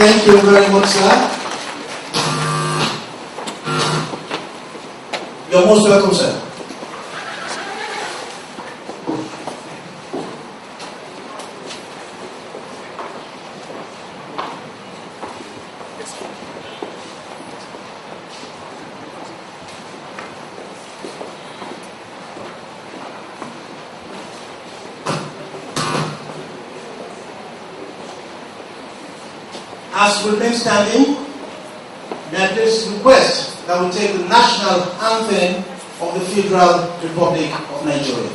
Thank you very much, sir. You're most welcome, sir. As we remain standing, may I please request that we take the national anthem of the Federal Republic of Nigeria.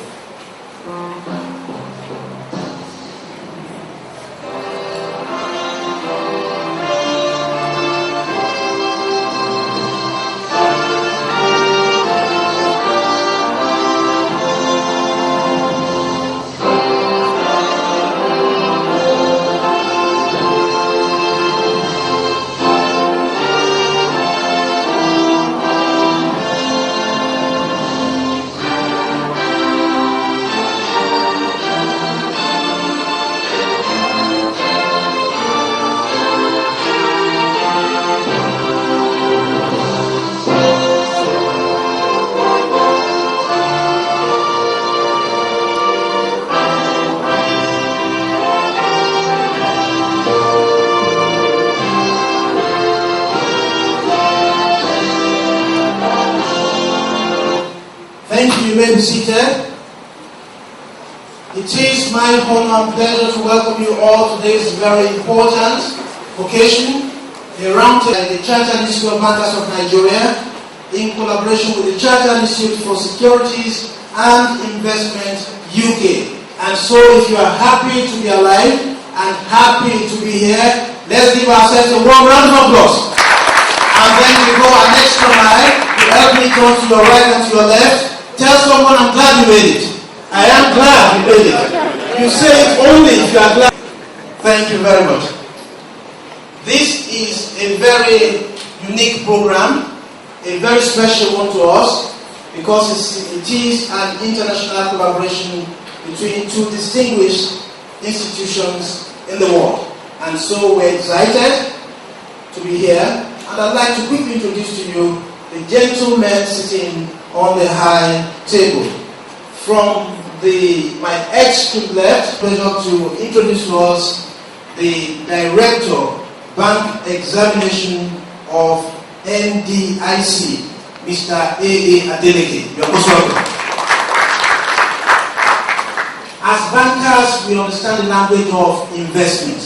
Thank you. You may be seated. It is my honor and pleasure to welcome you all to this very important occasion, a roundtable by the Chartered Institute of Bankers of Nigeria in collaboration with the Chartered Institute for Securities and Investment UK. And so if you are happy to be alive and happy to be here, let's give ourselves a warm round of applause. And then we go an extra mile to help me turn to your right and to your left. Tell someone, I'm glad you made it. I am glad you made it. You say it only if you are glad. Thank you very much. This is a very unique program, a very special one to us, because it is an international collaboration between two distinguished institutions in the world. And so we're excited to be here. And I'd like to quickly introduce to you the gentleman sitting on the high table. From my extreme left, pleasure to introduce to us the Director, Bank Examination of NDIC, Mr. A.A. Adeleke. You're most welcome. As bankers, we understand the language of investment.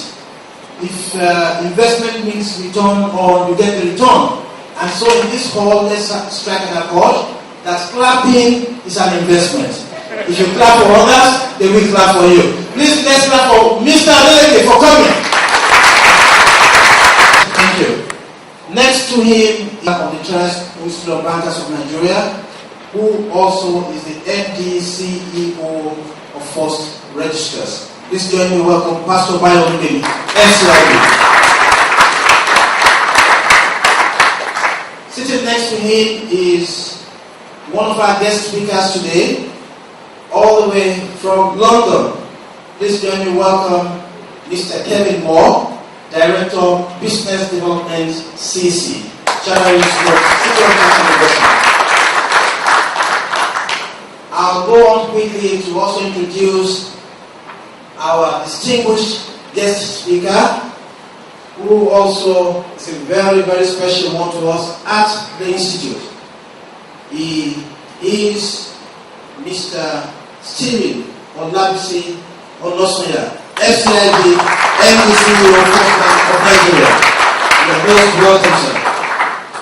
If investment means return, or you get the return. And so in this hall, let's strike an accord that clapping is an investment. If you clap for others, they will clap for you. Please, let's clap for Mr. Adeleke for coming. Thank you. Next to him is of the Chartered Institute of Bankers of Nigeria, who also is the MD CEO of First Registers. Please join me welcome Pastor Bayo Ndemi, CIBN. Sitting next to him is one of our guest speakers today, all the way from London. Please join me welcome Mr. Kevin Moore, Director of Business Development, CC, Chartered Institute of Investment. I'll go on quickly to also introduce our distinguished guest speaker, who also is a very, very special one to us at the Institute. He is Mr. Stephen Olabisi Onosoya, FCIB, MD CEO of First Bank of Nigeria. You're most welcome, sir.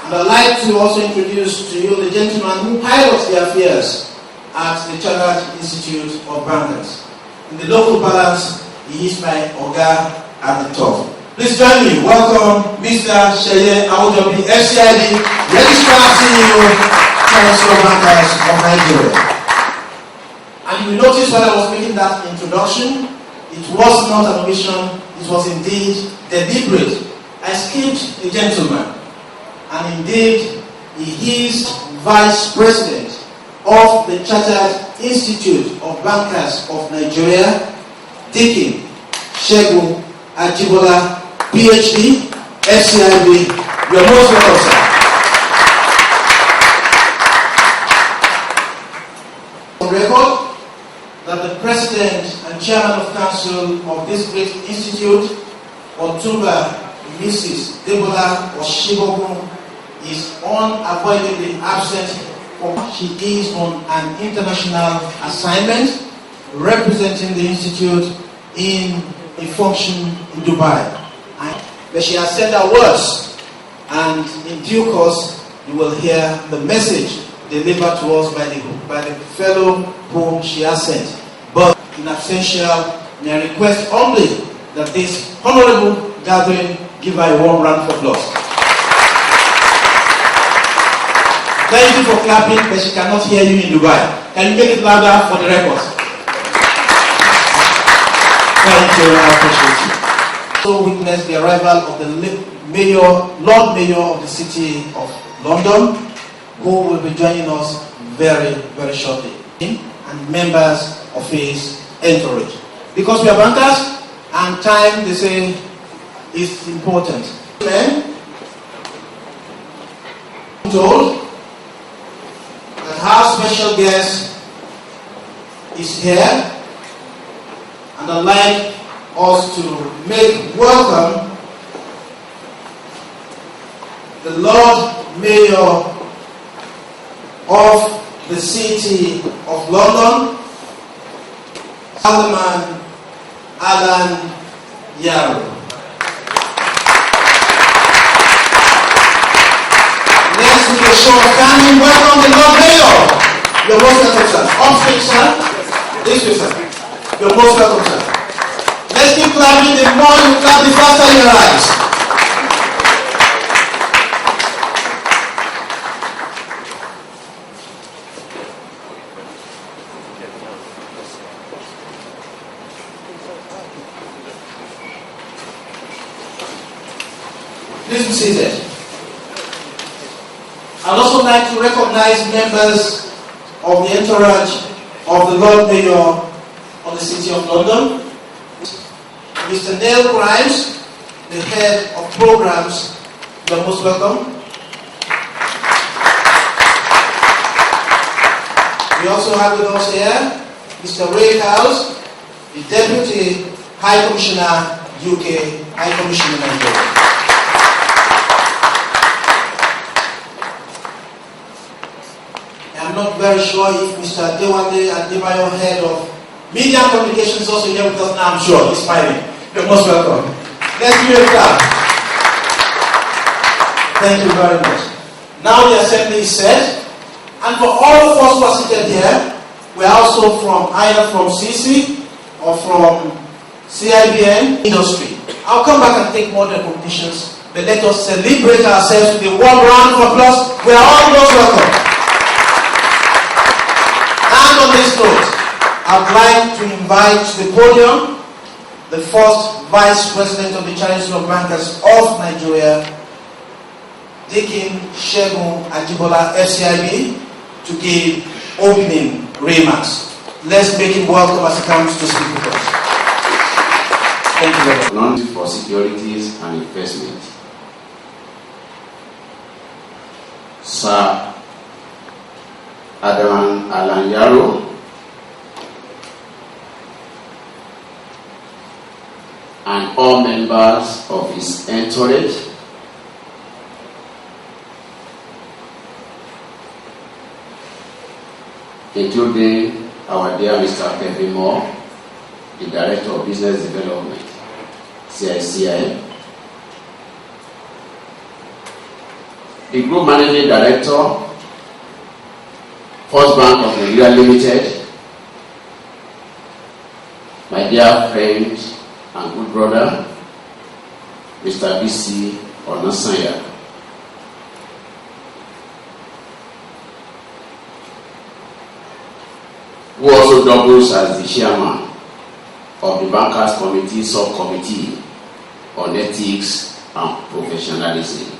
And I'd like to also introduce to you the gentleman who pilots the affairs at the Chartered Institute of Bankers. In the local balance, he is my Oga at the top. Please join me. Welcome Mr. Sheye Awojobi, FCIB, Registrar CEO, Chartered Institute of Bankers of Nigeria. And you will notice while I was making that introduction, it was not an omission, it was indeed deliberate. I skipped a gentleman, and indeed he is Vice President of the Chartered Institute of Bankers of Nigeria, Dikin Shegun Ajibola, PhD, FCIB. You're most welcome, sir. On record that the President and Chairman of Council of this great institute, Otumba Mrs. Debola Oshibogun, is unavoidably absent. She is on an international assignment representing the institute in a function in Dubai. But she has sent her words, and in due course you will hear the message delivered to us by the fellow whom she has sent. But in absentia, may I request humbly that this honorable gathering give her a warm round of applause. Thank you for clapping, but she cannot hear you in Dubai. Can you make it louder for the record? Thank you, I appreciate you. So witness the arrival of the Lord Mayor of the City of London, who will be joining us very, very shortly, and members of his entourage. Because we are bankers, and time, they say, is important. I'm told that our special guest is here, and I'd like us to make welcome the Lord Mayor of the City of London, Alderman Alan Yarrow. Let's do a show of hands. Welcome the Lord Mayor. You're most welcome, sir. Upstage, sir. This way, sir. You're most welcome, sir. Let's keep clapping. The more you clap, the faster you rise. Please be seated. I'd also like to recognize members of the entourage of the Lord Mayor of the City of London. Mr. Neil Grimes, the head of programs, you are most welcome. We also have with us here Mr. Ray House, the Deputy High Commissioner, UK High Commissioner Nigeria. I'm not very sure if Mr. Dewande Adebayo, head of media and communications, is also here with us now. I'm sure he's smiling. You're most welcome. Let's give you a clap. Thank you very much. Now the assembly is set, and for all of us who are seated here, we are also from either from CC or from CIBN industry. I'll come back and take more recognitions, but let us celebrate ourselves with a warm round of applause. We are all most welcome. And on this note, I'd like to invite to the podium the first Vice President of the Chinese Law Bankers of Nigeria, Dikin Shegun Ajibola, FCIB, to give opening remarks. Let's make him welcome as he comes to speak with us. Thank you very much. Known for securities and investment. Sir Alderman Alan Yarrow, and all members of his entourage, including our dear Mr. Kevin Moore, the Director of Business Development, CIBN, the Group Managing Director, First Bank of Nigeria Limited, my dear friend and good brother, Mr. BC Onasanya, who also doubles as the chairman of the Bankers Committee Subcommittee on Ethics and Professionalism.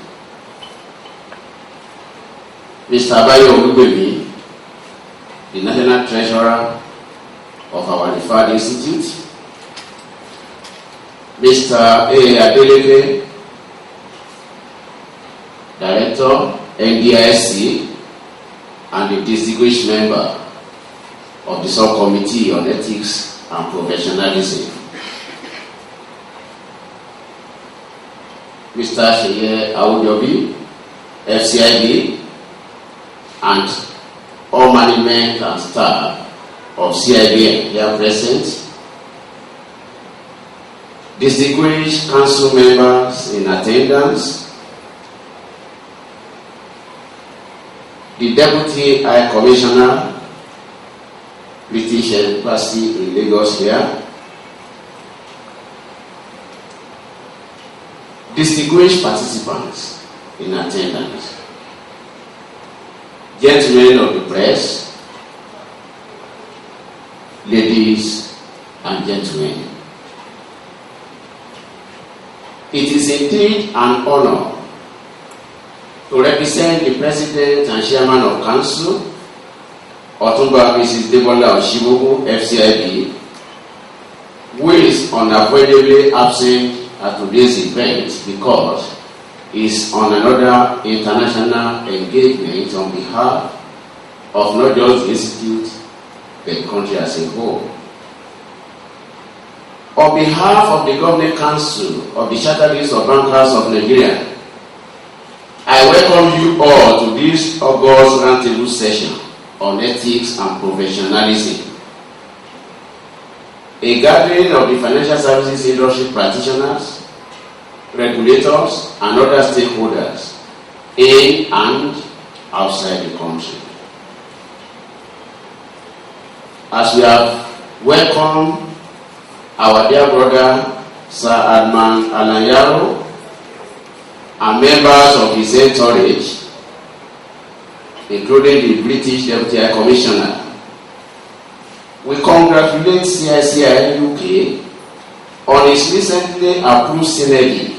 Mr. Abayo Olubemi, the National Treasurer of our referred institute. Mr. A. Adeleke, Director, NDIC, and a distinguished member of the Subcommittee on Ethics and Professionalism. Mr. Sheye Awujobi, FCIB, and all management and staff of CIBN here present, distinguished council members in attendance, the Deputy High Commissioner, British Embassy in Lagos here, distinguished participants in attendance, gentlemen of the press, ladies and gentlemen. It is indeed an honor to represent the President and Chairman of Council, Otumba Mrs. Debola Oshibogu, FCIB, who is unavoidably absent at today's event because he is on another international engagement on behalf of not just the Institute, but the country as a whole. On behalf of the Governing Council of the Chartered List of Bankers of Nigeria, I welcome you all to this August Roundtable session on ethics and professionalism, a gathering of the financial services industry practitioners, regulators, and other stakeholders in and outside the country. As we have welcomed our dear brother, Sir Adman Alanyaro, and members of his entourage, including the British Deputy High Commissioner, we congratulate CIBN UK on its recently approved synergy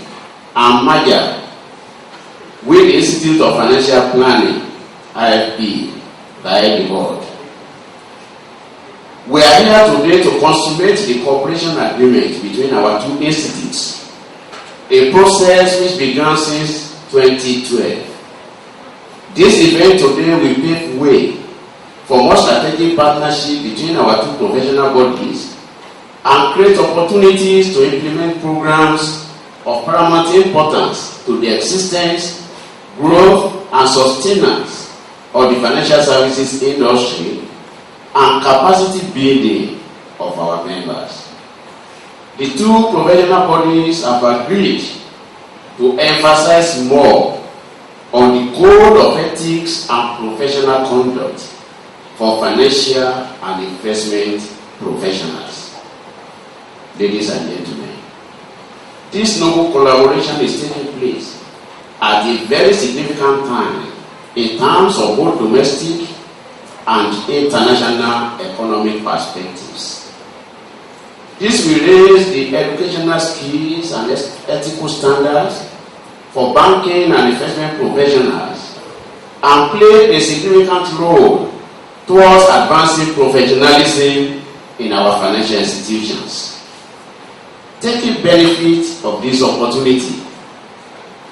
and merger with the Institute of Financial Planning, IFP, by the board. We are here today to consummate the cooperation agreement between our two institutes, a process which began since 2012. This event today will pave way for more strategic partnership between our two professional bodies and create opportunities to implement programs of paramount importance to the existence, growth, and sustenance of the financial services industry and capacity building of our members. The two professional bodies have agreed to emphasize more on the code of ethics and professional conduct for financial and investment professionals. Ladies and gentlemen, this noble collaboration is taking place at a very significant time in terms of both domestic and international economic perspectives. This will raise the educational skills and ethical standards for banking and investment professionals and play a significant role towards advancing professionalism in our financial institutions. Taking benefit of this opportunity,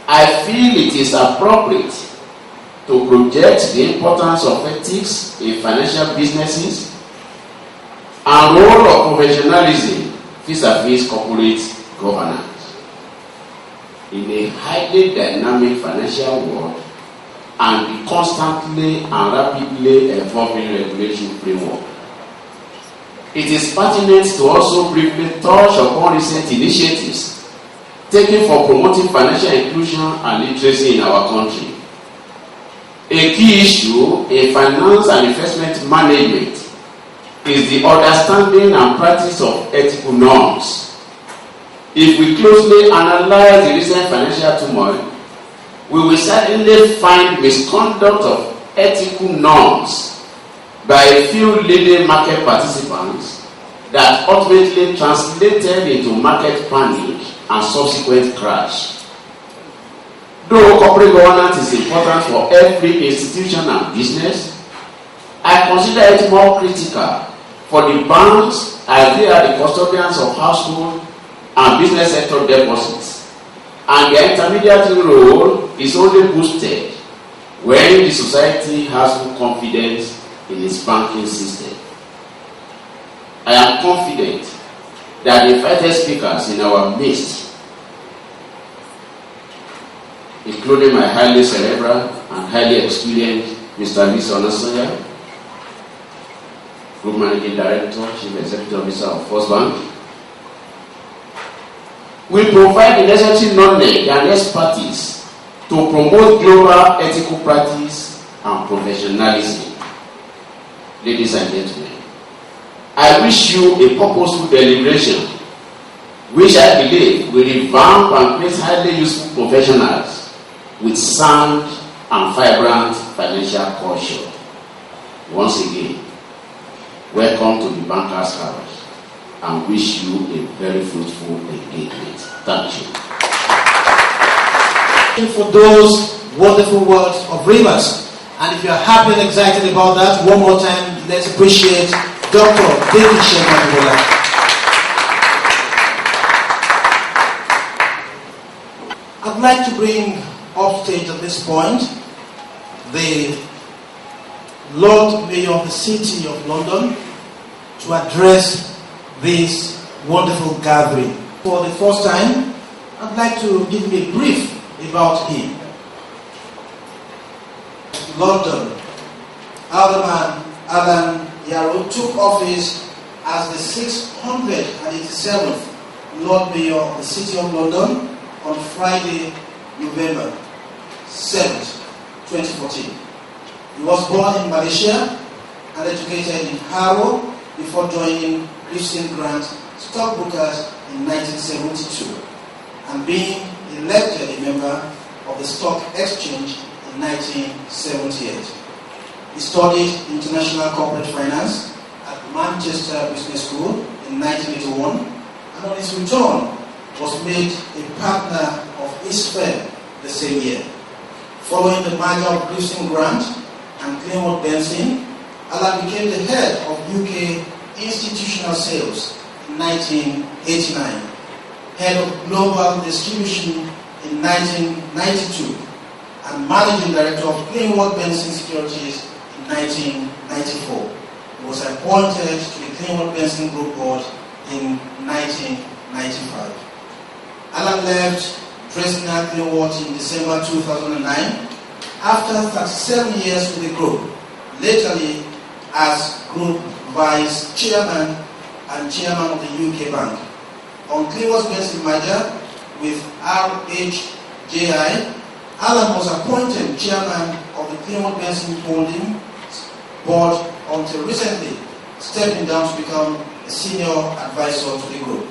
I feel it is appropriate to project the importance of ethics in financial businesses and role of professionalism vis-a-vis corporate governance in a highly dynamic financial world and the constantly and rapidly evolving regulatory framework. It is pertinent to also briefly touch upon recent initiatives taken for promoting financial inclusion and literacy in our country. A key issue in finance and investment management is the understanding and practice of ethical norms. If we closely analyze the recent financial turmoil, we will certainly find misconduct of ethical norms by a few leading market participants that ultimately translated into market panic and subsequent crash. Though corporate governance is important for every institution and business, I consider it more critical for the banks as they are the custodians of household and business sector deposits, and their intermediary role is only boosted when the society has no confidence in its banking system. I am confident that the invited speakers in our midst, including my highly cerebral and highly experienced Mr. Visa Onasoya, Group Managing Director, Chief Executive Officer of First Bank, will provide the necessary knowledge and expertise to promote global ethical practice and professionalism. Ladies and gentlemen, I wish you a purposeful deliberation, which I believe will revamp and place highly useful professionals with sound and vibrant financial culture. Once again, welcome to the Bankers House and wish you a very fruitful engagement. Thank you. For those wonderful words of Rivers. And if you are happy and excited about that, one more time, let's appreciate Dr. David Shemanibola. I'd like to bring up stage at this point the Lord Mayor of the City of London to address this wonderful gathering. For the first time, I'd like to give you a brief about him. London, Alderman Alan Yarrow took office as the 687th Lord Mayor of the City of London on Friday, November 7th, 2014. He was born in Malaysia and educated in Harrow before joining Christian Grant stockbrokers in 1972 and being elected a member of the Stock Exchange in 1978. He studied international corporate finance at Manchester Business School in 1981 and on his return was made a partner of his firm the same year. Following the merger of Christian Grant and Claymore Benson, Alan became the head of UK institutional sales in 1989, head of global distribution in 1992, and managing director of Claymore Benson Securities in 1994. He was appointed to the Claymore Benson Group Board in 1995. Alan left Dresdner Claymore in December 2009 after 37 years with the group, latterly as Group Vice Chairman and Chairman of the UK Bank. On Claymore Benson merger with RHJI, Alan was appointed Chairman of the Claymore Benson Holding Board until recently, stepping down to become a senior advisor to the group.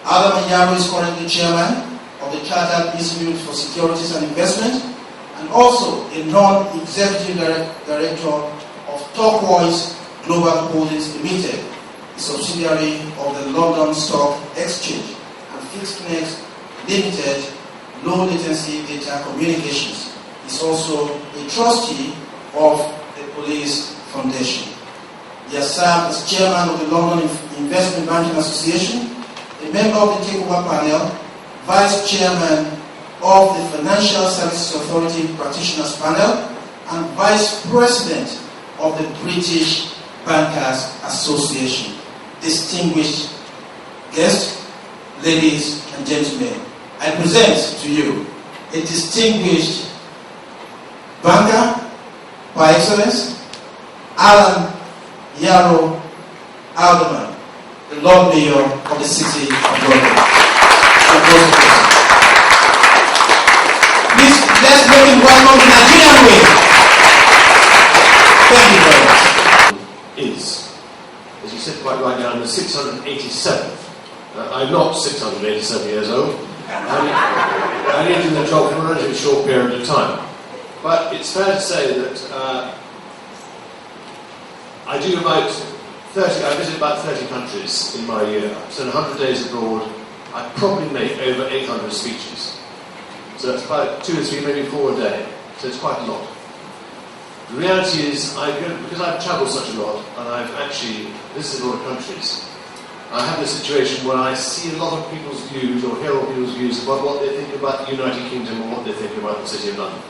Alderman Yarrow is currently Chairman of the Chartered Institute for Securities and Investment and also a non-executive director of Turquoise Global Holdings Limited, a subsidiary of the London Stock Exchange, and FixedNet Limited Low Latency Data Communications. He's also a trustee of the Police Foundation. He has served as chairman of the London Investment Banking Association, a member of the Takeover Panel, vice chairman of the Financial Services Authority Practitioners Panel, and vice president of the British Bankers Association. Distinguished guests, ladies and gentlemen, I present to you a distinguished banker by excellence, Alan Yarrow Alderman, the Lord Mayor of the City of London. Please, let's make him welcome the Nigerian way. Thank you very much. Is, as you said quite right now, I'm the 687th. I'm not 687 years old. I lived in the job for a relatively short period of time. But it's fair to say that I visit about 30 countries in my year. I spend 100 days abroad. I probably make over 800 speeches. So that's about 2 or 3, maybe 4 a day. So it's quite a lot. The reality is, because I've travelled such a lot, and I've actually visited a lot of countries, I have this situation where I see a lot of people's views, or hear all people's views about what they think about the United Kingdom or what they think about the City of London.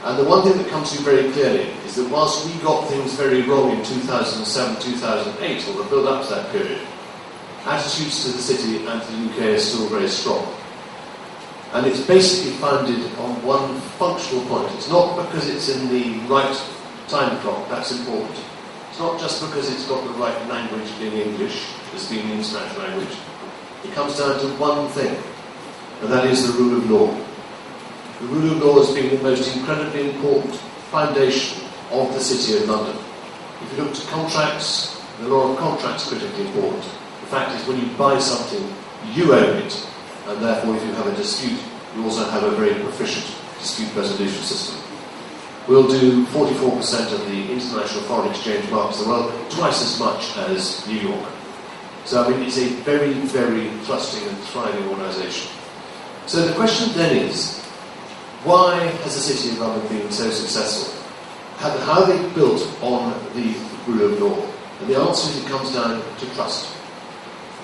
And the one thing that comes through very clearly is that whilst we got things very wrong in 2007, 2008, or the build-up to that period, attitudes to the city and to the UK are still very strong. And it's basically founded on one functional point. It's not because it's in the right time clock, that's important. It's not just because it's got the right language being English, as being the international language. It comes down to one thing, and that is the rule of law. The rule of law has been the most incredibly important foundation of the City of London. If you look at contracts, the law of contracts is critically important. The fact is, when you buy something, you own it, and therefore if you have a dispute, you also have a very proficient dispute resolution system. We'll do 44% of the international foreign exchange markets in the world, twice as much as New York. So I mean, it's a very, very trusting and thriving organisation. So the question then is, why has the City of London been so successful? How are they built on the rule of law? And the answer is it comes down to trust.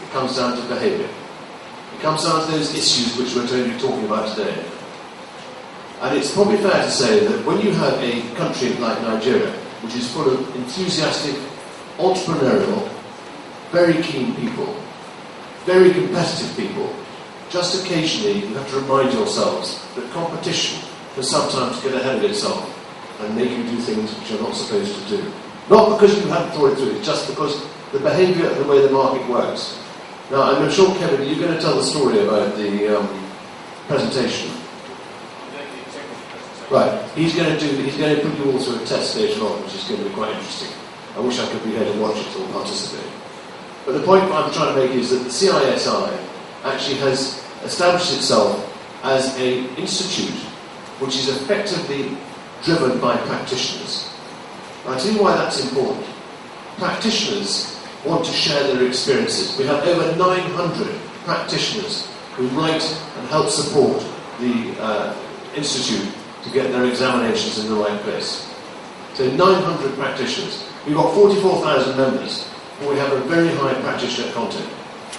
It comes down to behaviour. It comes down to those issues which we're going to be talking about today. And it's probably fair to say that when you have a country like Nigeria, which is full of enthusiastic, entrepreneurial, very keen people, very competitive people, just occasionally you have to remind yourselves that competition can sometimes get ahead of itself and make you do things which you're not supposed to do. Not because you haven't thought it through, it's just because the behaviour and the way the market works. Now, I'm sure, Kevin, you're going to tell the story about the presentation. Right, he's going to put you all through a test later on, which is going to be quite interesting. I wish I could be here to watch it or participate. But the point I'm trying to make is that the CISI actually has established itself as an institute which is effectively driven by practitioners. And I'll tell you why that's important. Practitioners want to share their experiences. We have over 900 practitioners who write and help support the institute to get their examinations in the right place. So 900 practitioners. We've got 44,000 members, but we have a very high practitioner content.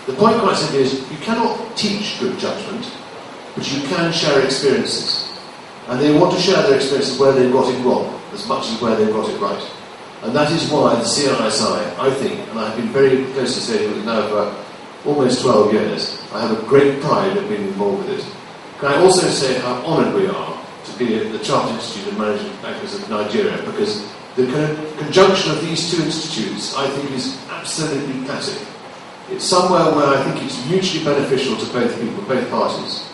The point quite simply is you cannot teach good judgment, but you can share experiences. And they want to share their experiences where they've got it wrong, as much as where they've got it right. And that is why the CISI, I think, and I've been very close to saying it now for almost 12 years, I have a great pride of being involved with it. Can I also say how honoured we are to be at the Chartered Institute of Management Bankers of Nigeria, because the conjunction of these two institutes, I think, is absolutely classic. It's somewhere where I think it's mutually beneficial to both people, both parties.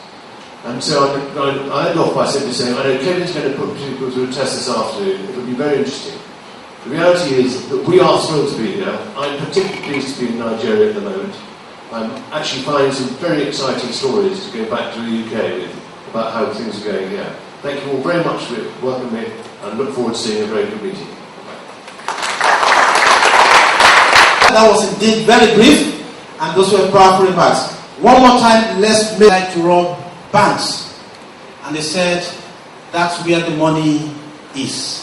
And so I end off by simply saying, I know Kevin's going to put people through a test this afternoon. It'll be very interesting. The reality is that we are thrilled to be here. I'm particularly pleased to be in Nigeria at the moment. I'm actually finding some very exciting stories to go back to the UK with about how things are going here. Thank you all very much for welcoming me, and look forward to seeing a very good meeting. That was indeed very brief, and those were powerful remarks. One more time, let's make like to rob banks. And they said, that's where the money is.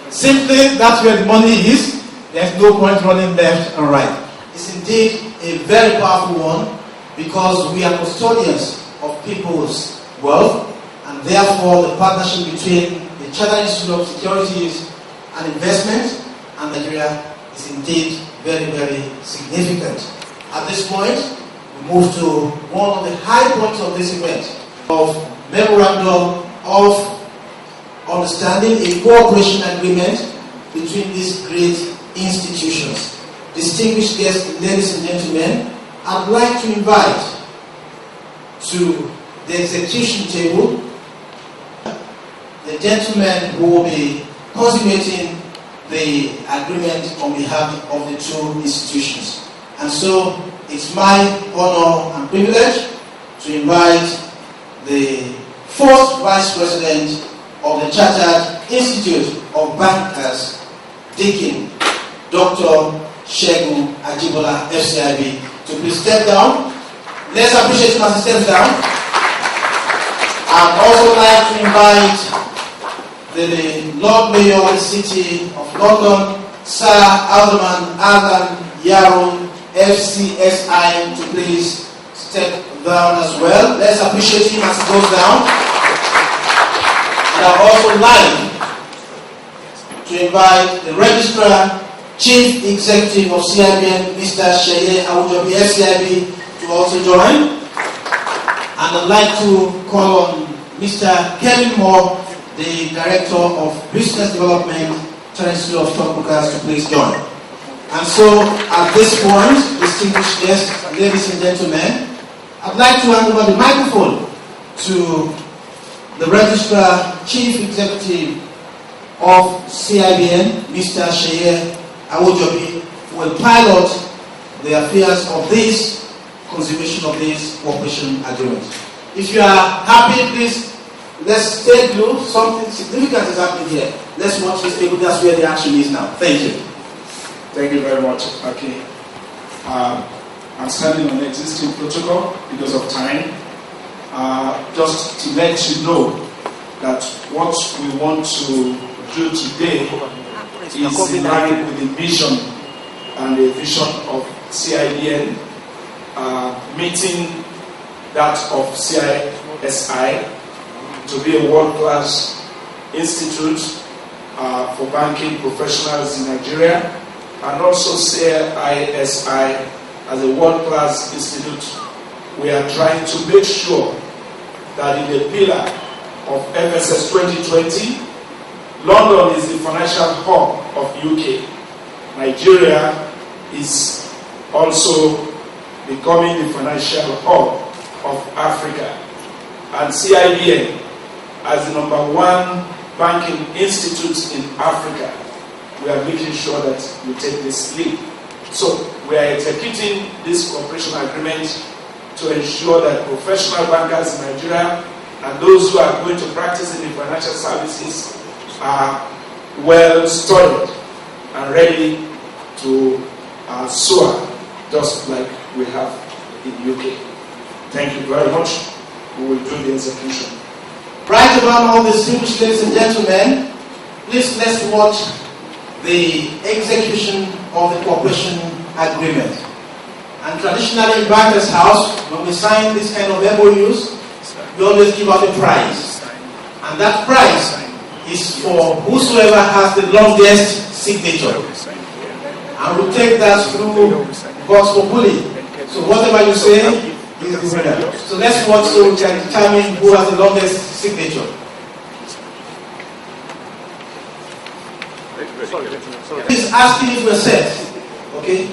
Simply, that's where the money is. There's no point running left and right. It's indeed a very powerful one, because we are custodians of people's wealth, and therefore the partnership between the Chartered Institute of Securities and Investment and Nigeria is indeed very, very significant. At this point, we move to one of the high points of this event, of memorandum of understanding, a cooperation agreement between these great institutions. Distinguished guests, ladies and gentlemen, I'd like to invite to the execution table the gentleman who will be consummating the agreement on behalf of the two institutions. And so it's my honor and privilege to invite the first Vice President of the Chartered Institute of Bankers, Deacon, Dr. Segun Ajibola, FCIB, to please step down. Let's appreciate him as he steps down. I'd also like to invite the Lord Mayor of the City of London, Sir Alderman Alan Yaro, FCSI, to please step down as well. Let's appreciate him as he goes down. And I'd also like to invite the Registrar, Chief Executive of CIBN, Mr. Sheye Awujobi, FCIB, to also join. And I'd like to call on Mr. Kevin Moore, the Director of Business Development, Institute of Stockbrokers, to please join. And so, at this point, distinguished guests, ladies and gentlemen, I'd like to hand over the microphone to the Registrar, Chief Executive of CIBN, Mr. Sheye Awujobi, who will pilot the affairs of this consummation of this cooperation agreement. If you are happy, please, let's take a look. Something significant is happening here. Let's watch this table. That's where the action is now. Thank you. Thank you very much, Aki. I'm standing on the existing protocol because of time. Just to let you know that what we want to do today is in line with the vision and the vision of CIBN, meeting that of CISI to be a world-class institute for banking professionals in Nigeria, and also CISI as a world-class institute. We are trying to make sure that in the pillar of FSS 2020, London is the financial hub of UK. Nigeria is also becoming the financial hub of Africa. And CIBN, as the #1 banking institute in Africa, we are making sure that we take this lead. So we are executing this cooperation agreement to ensure that professional bankers in Nigeria and those who are going to practice in the financial services are well studied and ready to soar, just like we have in UK. Thank you very much. We will do the execution. Right about all distinguished ladies and gentlemen, please let's watch the execution of the cooperation agreement. And traditionally in Banker's House, when we sign this kind of MOUs, we always give out a prize. And that prize is for whosoever has the longest signature. And we'll take that through Vox Populi. So whatever you say is the winner. So let's watch so we can determine who has the longest signature. He's asking if we're set. Okay?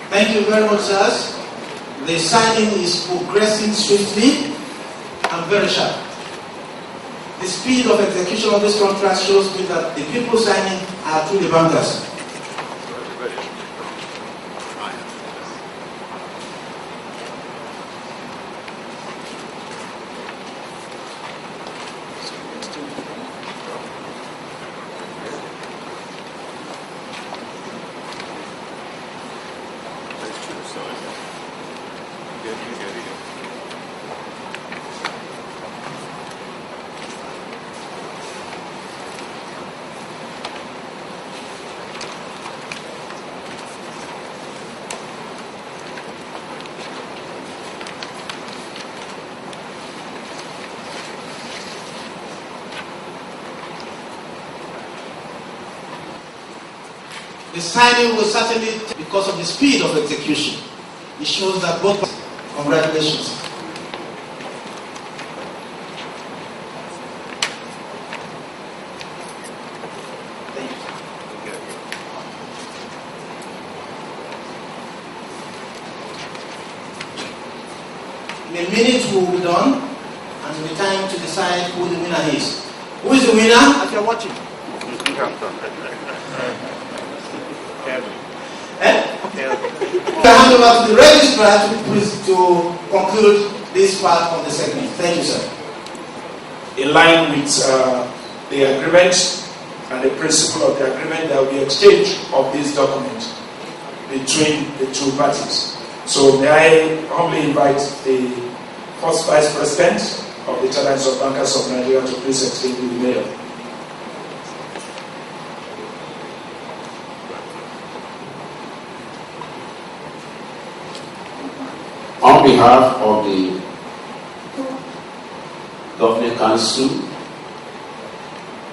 Thank you very much, sirs. The signing is progressing swiftly and very sharp. The speed of execution of this contract shows me that the people signing are truly bankers. The signing will certainly, because of the speed of execution, it shows that both. Congratulations. Thank you. In a minute we will be done, and it will be time to decide who the winner is. Who is the winner? If you're watching. I hand over to the registrar to conclude this part of the segment. Thank you, sir. In line with the agreement, and the principle of the agreement, there will be exchange of this document between the two parties. So may I humbly invite the first Vice President of the Chartered of Bankers of Nigeria to please exchange with the Mayor. On behalf of the Governing Council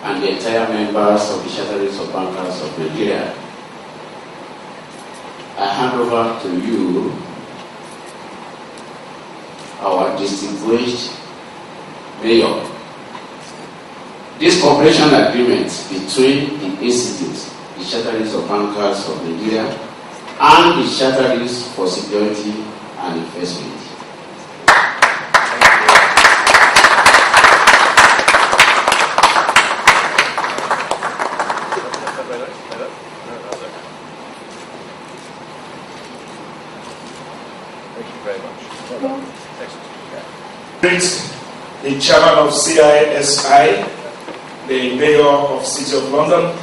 and the entire members of the Chartered of Bankers of Nigeria, I hand over to you our distinguished Mayor. This cooperation agreement between the institutes, the Chartered of Bankers of Nigeria, and the Chartered for Security and Investment. The chairman of CISI, the mayor of City of London,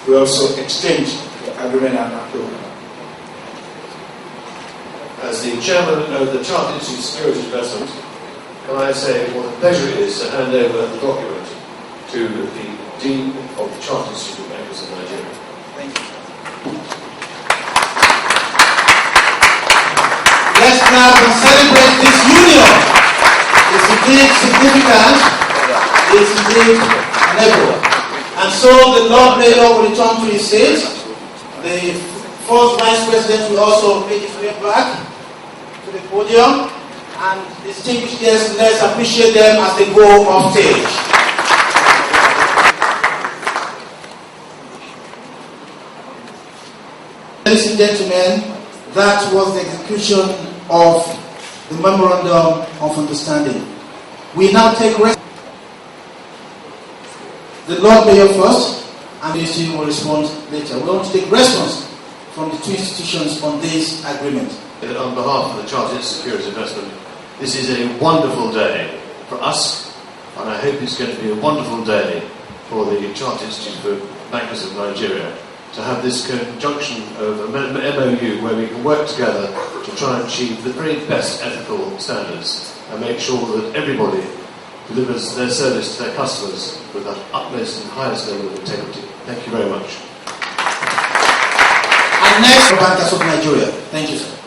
we also exchange the agreement and approval. As the chairman of the Chartered Institute of Security Investment, can I say what a pleasure it is to hand over the document to the Dean of the Chartered Institute of Bankers of Nigeria. Thank you. Let's clap and celebrate this union. It's indeed significant. It's indeed enable. And so the Lord Mayor will return to his seat. The first Vice President will also make his way back to the podium. And distinguished guests, let's appreciate them as they go off stage. Ladies and gentlemen, that was the execution of the Memorandum of Understanding. We now take rest. The Lord Mayor first, and the institution will respond later. We want to take response from the two institutions on this agreement. On behalf of the Chartered Institute of Security Investment, this is a wonderful day for us, and I hope it's going to be a wonderful day for the Chartered Institute for Bankers of Nigeria to have this conjunction of a MOU where we can work together to try and achieve the very best ethical standards and make sure that everybody delivers their service to their customers with the utmost and highest level of integrity. Thank you very much. And next, the Bankers of Nigeria. Thank you, sir.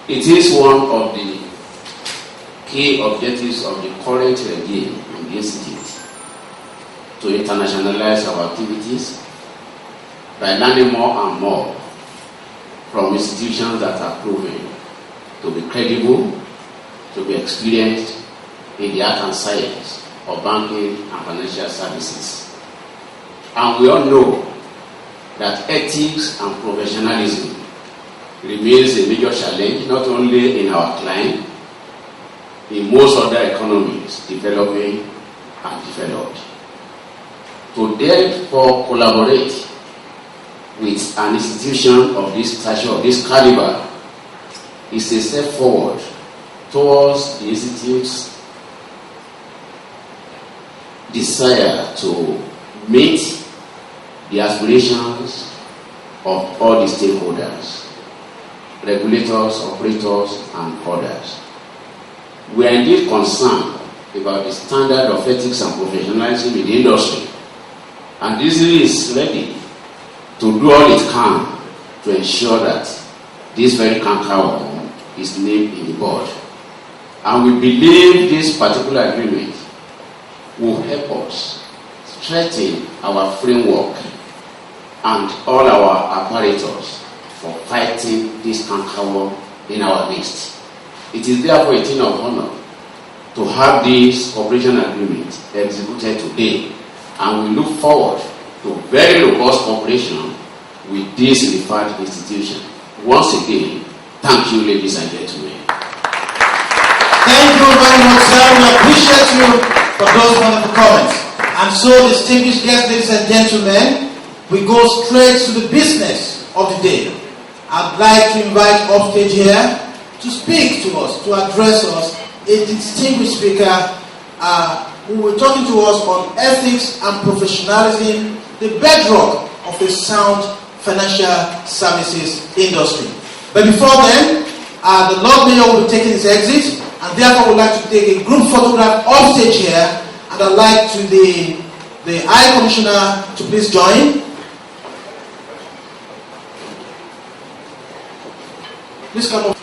It is one of the key objectives of the current regime in the institute to internationalize our activities by learning more and more from institutions that are proven to be credible, to be experienced in the art and science of banking and financial services. And we all know that ethics and professionalism remains a major challenge, not only in our client, in most other economies developing and developed. To therefore collaborate with an institution of this stature, of this caliber, is a step forward towards the institute's desire to meet the aspirations of all the stakeholders, regulators, operators, and others. We are indeed concerned about the standard of ethics and professionalism in the industry, and this is ready to do all it can to ensure that this very cankerworm is named in the bud. And we believe this particular agreement will help us strengthen our framework and all our apparatus for fighting this cankerworm in our midst. It is therefore a thing of honor to have this cooperation agreement executed today, and we look forward to very robust cooperation with this referred institution. Once again, thank you, ladies and gentlemen. Thank you very much, sir. We appreciate you for those wonderful comments. And so, distinguished guests, ladies and gentlemen, we go straight to the business of the day. I'd like to invite upstage here to speak to us, to address us, a distinguished speaker, who will be talking to us on ethics and professionalism, the bedrock of a sound financial services industry. But before then, the Lord Mayor will be taking his exit, and therefore would like to take a group photograph off stage here, and I'd like to the High Commissioner to please join. Please come up.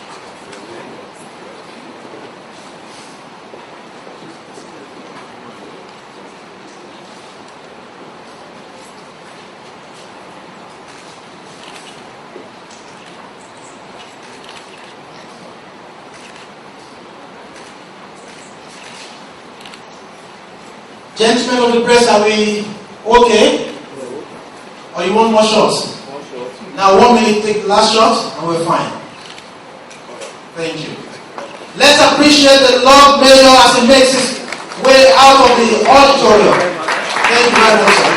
Gentlemen of the press, are we okay? Or you want more shots? Now 1 minute, take the last shot, and we're fine. Thank you. Let's appreciate the Lord Mayor as he makes his way out of the auditorium. Thank you very much, sir.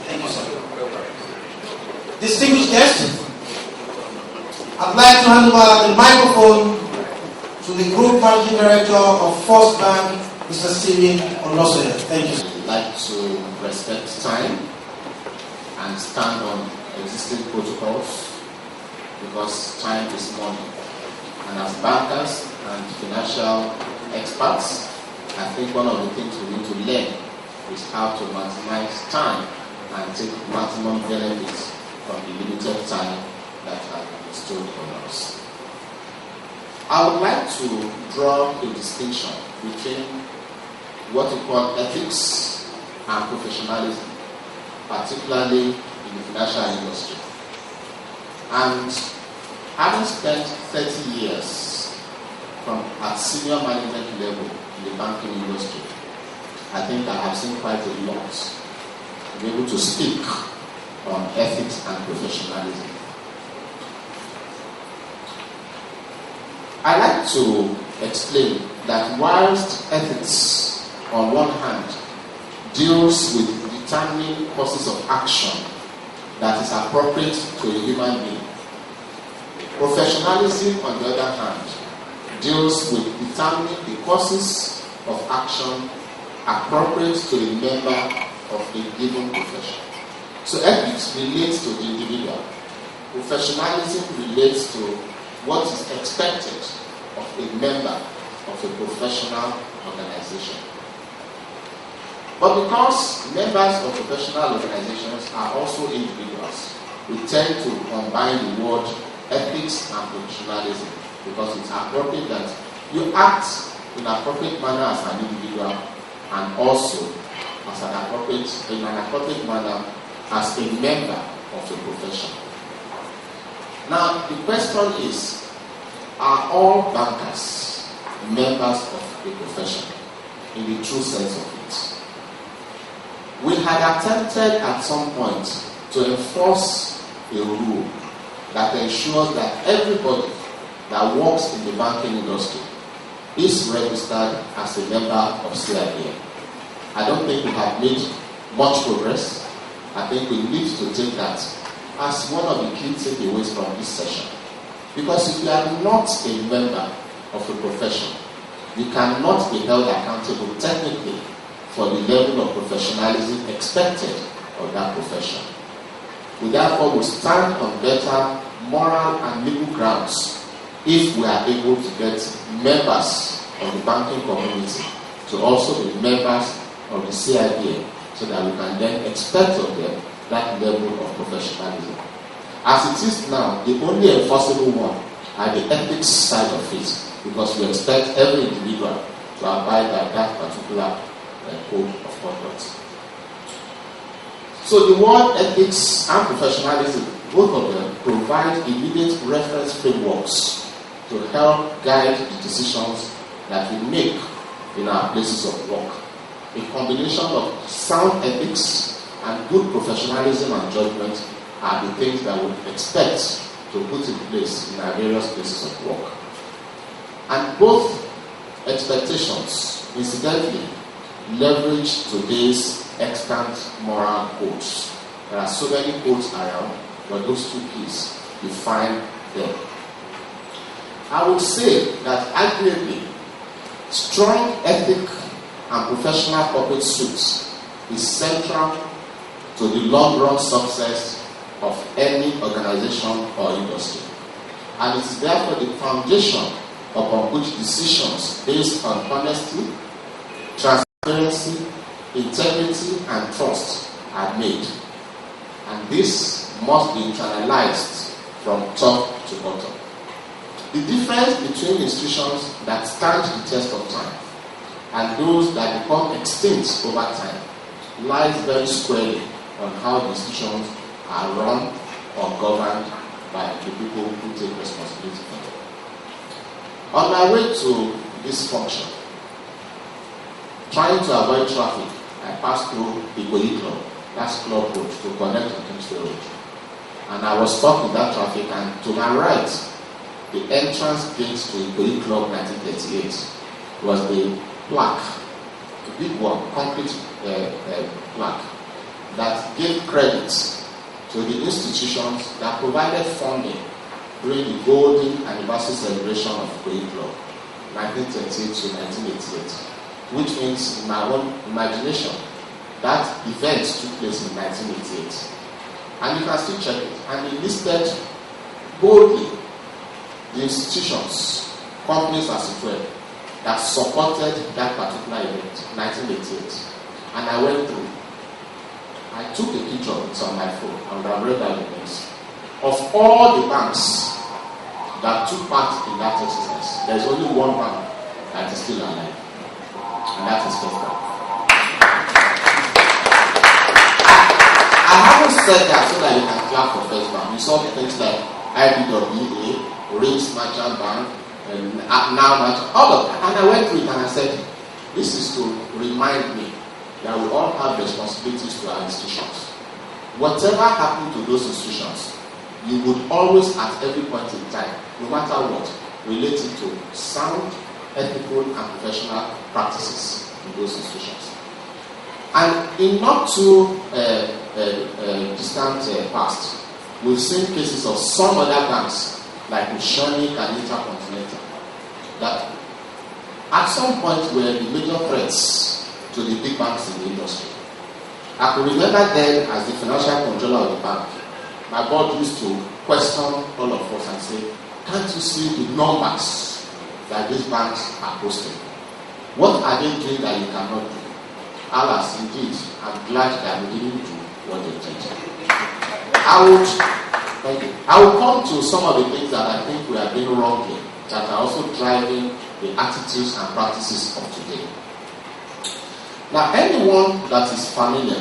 Thank you, sir. Distinguished guests, I'd like to hand over the microphone to the Group Managing Director of First Bank, Mr. Stephen Onosoya. Thank you. I'd like to respect time and stand on existing protocols because time is money. And as bankers and financial experts, I think one of the things we need to learn is how to maximize time and take maximum benefits from the limited time that has been bestowed on us. I would like to draw a distinction between what we call ethics and professionalism, particularly in the financial industry. And having spent 30 years at senior management level in the banking industry, I think I have seen quite a lot to be able to speak on ethics and professionalism. I like to explain that whilst ethics, on one hand, deals with determining courses of action that is appropriate to a human being, professionalism, on the other hand, deals with determining the courses of action appropriate to a member of a given profession. So ethics relates to the individual. Professionalism relates to what is expected of a member of a professional organization. But because members of professional organizations are also individuals, we tend to combine the word ethics and professionalism because it's appropriate that you act in an appropriate manner as an individual and also as in an appropriate manner as a member of a profession. Now, the question is, are all bankers members of a profession in the true sense of it? We had attempted at some point to enforce a rule that ensures that everybody that works in the banking industry is registered as a member of CIBN. I don't think we have made much progress. I think we need to take that as one of the key takeaways from this session. Because if you are not a member of a profession, you cannot be held accountable technically for the level of professionalism expected of that profession. We therefore will stand on better moral and legal grounds if we are able to get members of the banking community to also be members of the CIBN so that we can then expect of them that level of professionalism. As it is now, the only enforceable one are the ethics side of it, because we expect every individual to abide by that particular code of conduct. So the word ethics and professionalism, both of them provide immediate reference frameworks to help guide the decisions that we make in our places of work. A combination of sound ethics and good professionalism and judgment are the things that we expect to put in place in our various places of work. And both expectations, incidentally, leverage today's extant moral codes. There are so many codes around, but those two keys define them. I would say that arguably strong ethic and professional corporate suits is central to the long-run success of any organization or industry. And it is therefore the foundation upon which decisions based on honesty, transparency, integrity, and trust are made. And this must be internalized from top to bottom. The difference between institutions that stand the test of time and those that become extinct over time lies very squarely on how the institutions are run or governed by the people who take responsibility for them. On my way to this function, trying to avoid traffic, I passed through Ikoyi Club, that's Club Road, to connect to Kingsway Road. And I was stuck in that traffic, and to my right, the entrance gate to Ikoyi Club 1938 was the plaque, a big one, concrete plaque, that gave credit to the institutions that provided funding during the golden anniversary celebration of Ikoyi Club, 1938 to 1988, which means, in my own imagination, that event took place in 1988. And you can still check it. And it listed boldly the institutions, companies as it were, that supported that particular event, 1988. And I went through. I took a picture, it's on my phone, and I've read that events. Of all the banks that took part in that exercise, there's only one bank that is still alive, and that is First Bank. I haven't said that so that you can clap for First Bank. You saw things like IBWA, Rings Merchant Bank, and now all of that. And I went through it and I said, this is to remind me that we all have responsibilities to our institutions. Whatever happened to those institutions, you would always, at every point in time, no matter what, relate it to sound, ethical, and professional practices in those institutions. And in not too distant past, we've seen cases of some other banks, like Oceanic and Intercontinental, that at some point were the major threats to the big banks in the industry. I could remember then, as the financial controller of the bank, my board used to question all of us and say, can't you see the numbers that these banks are posting? What are they doing that you cannot do? Alas, indeed, I'm glad that we didn't do what they did. I will come to some of the things that I think we are doing wrongly, that are also driving the attitudes and practices of today. Now, anyone that is familiar,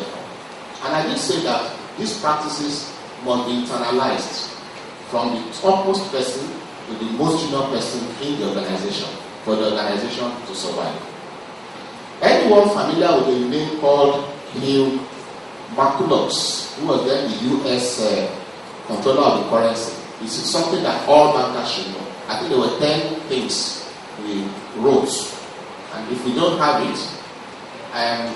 and I did say that these practices must be internalized from the topmost person to the most junior person in the organization for the organization to survive. Anyone familiar with a name called Neil Markulox, who was then the US controller of the currency? This is something that all bankers should know. I think there were 10 things we wrote, and if we don't have it,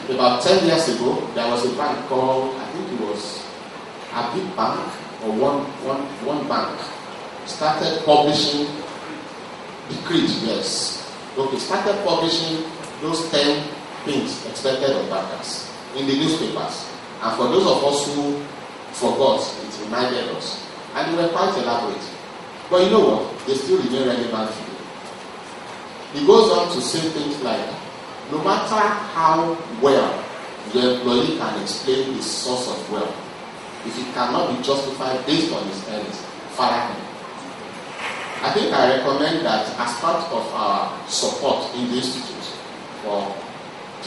about 10 years ago, there was a bank called, I think it was a big bank, or one bank, started publishing the creed, yes. Okay, started publishing those 10 things expected of bankers in the newspapers. And for those of us who forgot, it reminded us. And they were quite elaborate. But you know what? They still remain relevant today. He goes on to say things like, no matter how well the employee can explain his source of wealth, if it cannot be justified based on his earnings, fire him. I think I recommend that as part of our support in the institute for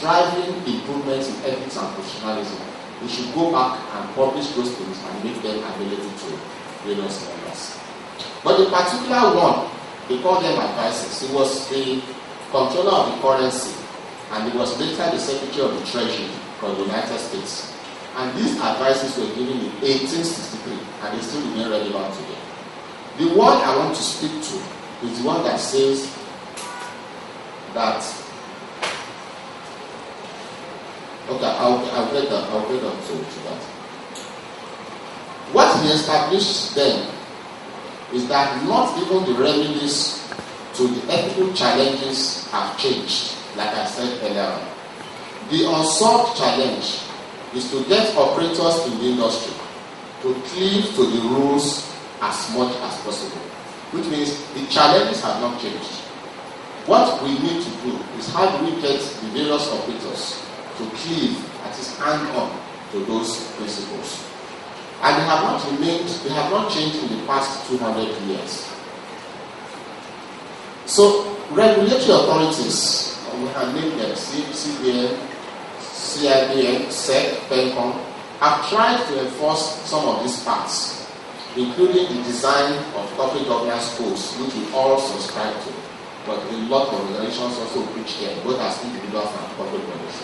driving improvements in ethics and professionalism, we should go back and publish those things and make them available to various members. But the particular one, they call them advices. He was the controller of the currency, and he was later the Secretary of the Treasury for the United States. And these advices were given in 1863, and they still remain relevant today. The one I want to speak to is the one that says that, okay, I'll get on to that. What he established then is that not even the remedies to the ethical challenges have changed, like I said earlier. The unsolved challenge is to get operators in the industry to cleave to the rules as much as possible, which means the challenges have not changed. What we need to do is how do we get the various operators to cleave, that is hang on to those principles. And they have not changed in the past 200 years. So regulatory authorities, we have named them CIBN, SEC, PENCOM, have tried to enforce some of these parts, including the design of corporate governance codes, which we all subscribe to. But a lot of organizations also preach them, both as individuals and corporate bodies.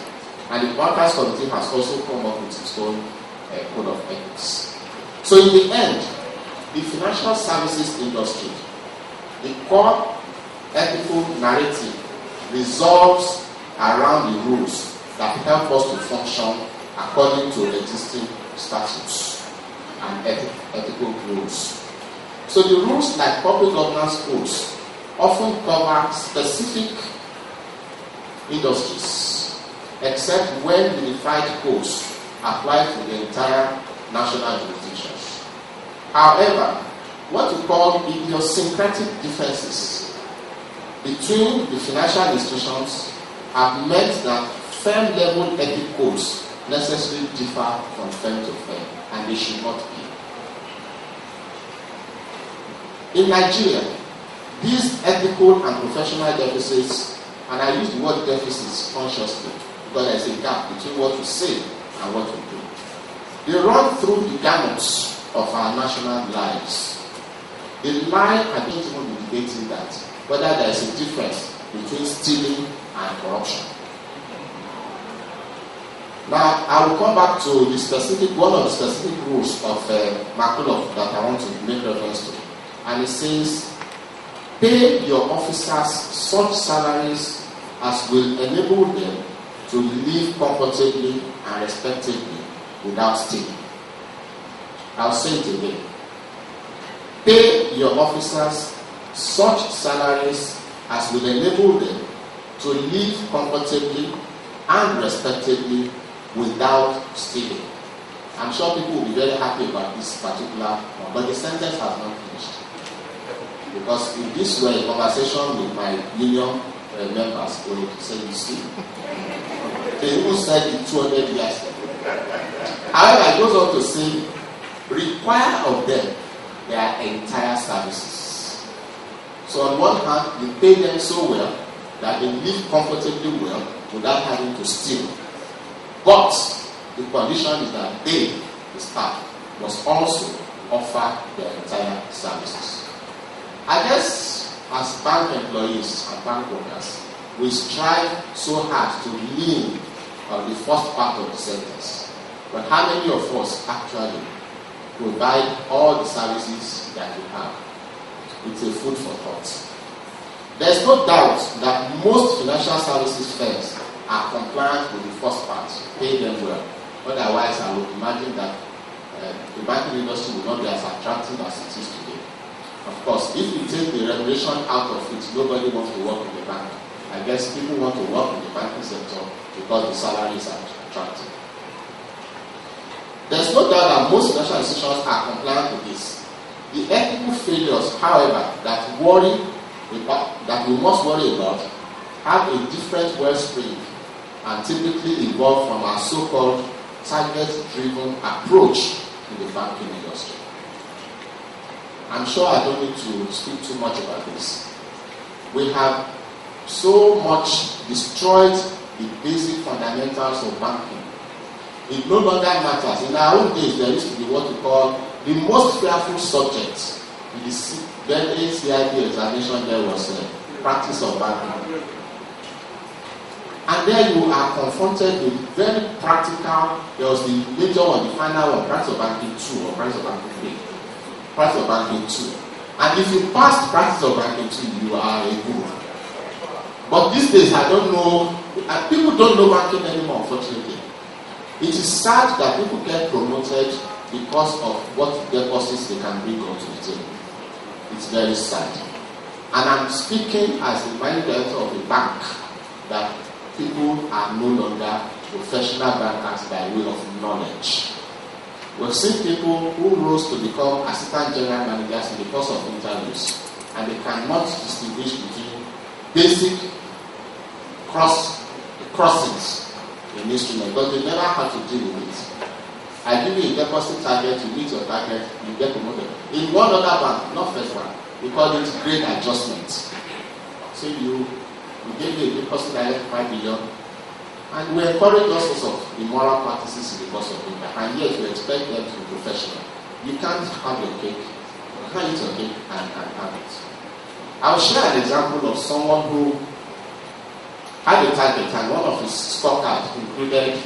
And the Bankers Committee has also come up with its own code of ethics. So in the end, the financial services industry, the core ethical narrative resolves around the rules that help us to function according to existing statutes and ethical rules. So the rules like corporate governance codes often cover specific industries, except when the unified codes apply to the entire national jurisdictions. However, what we call idiosyncratic differences between the financial institutions have meant that firm-level ethic codes necessarily differ from firm to firm, and they should not be. In Nigeria, these ethical and professional deficits, and I use the word deficits consciously because there is a gap between what we say and what we do. They run through the gamuts of our national lives. They lie and don't even be debating that, whether there is a difference between stealing and corruption. Now, I will come back to one of the specific rules of Makulov that I want to make reference to. And it says, pay your officers such salaries as will enable them to live comfortably and respectably without stealing. I'll say it again. Pay your officers such salaries as will enable them to live comfortably and respectably without stealing. I'm sure people will be very happy about this particular one, but the sentence has not finished. Because if this were a conversation with my union members, they would say, you see, they even said it 200 years ago. However, it goes on to say, require of them their entire services. So on one hand, you pay them so well that they live comfortably well without having to steal. But the condition is that they, the staff, must also offer their entire services. I guess as bank employees and bank workers, we strive so hard to lean on the first part of the sentence. But how many of us actually provide all the services that we have? It's a food for thought. There's no doubt that most financial services firms are compliant with the first part, pay them well. Otherwise, I would imagine that the banking industry will not be as attractive as it is today. Of course, if you take the regulation out of it, nobody wants to work in the bank. I guess people want to work in the banking sector because the salaries are attractive. There's no doubt that most financial institutions are compliant with this. The ethical failures, however, that we must worry about have a different wellspring and typically evolve from our so-called target-driven approach in the banking industry. I'm sure I don't need to speak too much about this. We have so much destroyed the basic fundamentals of banking. It no longer matters. In our own days, there used to be what we call the most fearful subject in the CIBN examination. There was practice of banking. And then you are confronted with very practical, there was the major one, the final one, practice of banking 2 or practice of banking 3. Practice of banking 2. And if you pass practice of banking 2, you are a guru. But these days, I don't know, people don't know banking anymore, unfortunately. It is sad that people get promoted because of what deposits they can bring onto the table. It's very sad. And I'm speaking as the managing director of a bank that people are no longer professional bankers by way of knowledge. We've seen people who rose to become assistant general managers in the course of interviews, and they cannot distinguish between basic crossings in instruments, but they never had to deal with it. I give you a deposit target, you meet your target, you get promoted. In one other bank, not First Bank, we call it grade adjustment. So you gave me a deposit target 5 billion, and we encourage all sorts of immoral practices in the course of the bank, and yet we expect them to be professional. You can't have your cake, you can't eat your cake and have it. I'll share an example of someone who had a target, and one of his scorecards included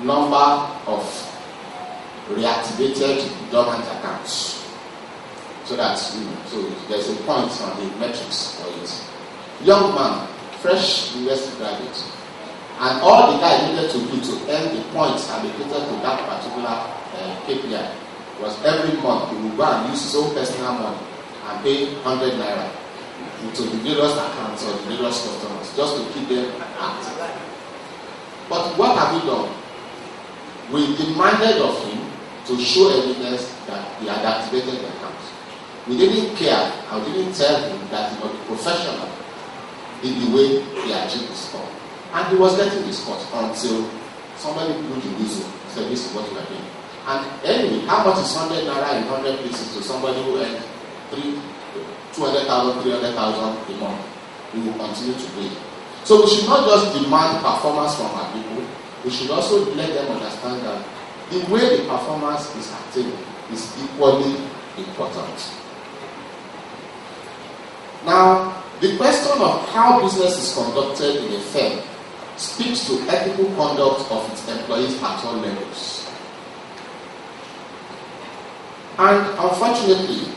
number of reactivated dormant accounts. So that so there's a point on the metrics for it. Young man, fresh university graduate, and all the guy needed to do to earn the points allocated to that particular KPI was every month he would go and use his own personal money and pay 100 naira into the various accounts of the various customers just to keep them active. But what have we done? We demanded of him to show evidence that he had activated the account. We didn't care, I didn't tell him that he was professional in the way he achieved his score. And he was getting his scores until somebody blew the whistle, said this is what you are doing. And anyway, how much is 100 naira in 100 places to somebody who earned 200,000, 300,000 a month? We will continue to do it. So we should not just demand performance from our people, we should also let them understand that the way the performance is attained is equally important. Now, the question of how business is conducted in a firm speaks to ethical conduct of its employees at all levels. And unfortunately,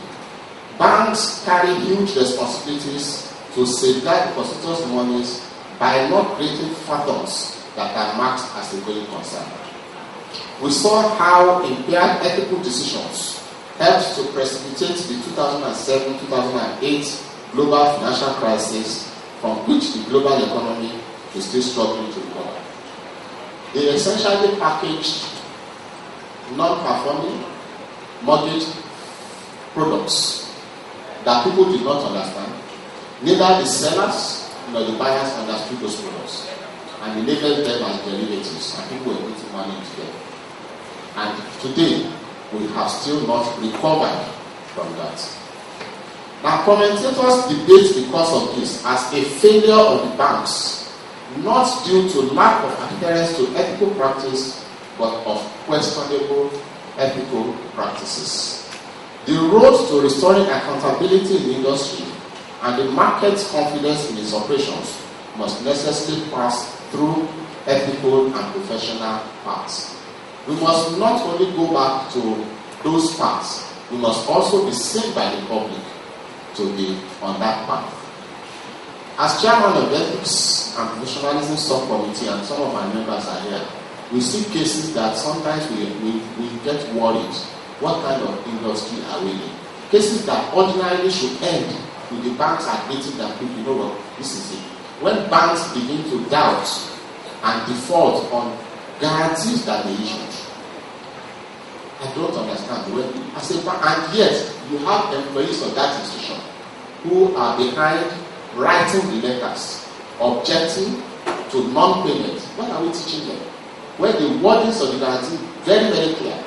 banks carry huge responsibilities to safeguard depositors' monies by not creating phantoms that are marked as a going concern. We saw how impaired ethical decisions helped to precipitate the 2007-2008 global financial crisis from which the global economy is still struggling to recover. They essentially packaged non-performing mortgage products that people did not understand. Neither the sellers nor the buyers understood those products, and they labeled them as derivatives, and people were putting money into them. And today, we have still not recovered from that. Now, commentators debate because of this as a failure of the banks, not due to lack of adherence to ethical practice, but of questionable ethical practices. The road to restoring accountability in the industry and the market's confidence in its operations must necessarily pass through ethical and professional paths. We must not only go back to those paths, we must also be seen by the public to be on that path. As chairman of the Ethics and Professionalism Subcommittee, and some of my members are here, we see cases that sometimes we get worried. What kind of industry are we in? Cases that ordinarily should end with the banks admitting that people, you know what, this is it. When banks begin to doubt and default on guarantees that they issued, I don't understand. As a bank, and yet you have employees of that institution who are behind writing the letters, objecting to non-payment. What are we teaching them? Where the wordings of the guarantee very, very clear.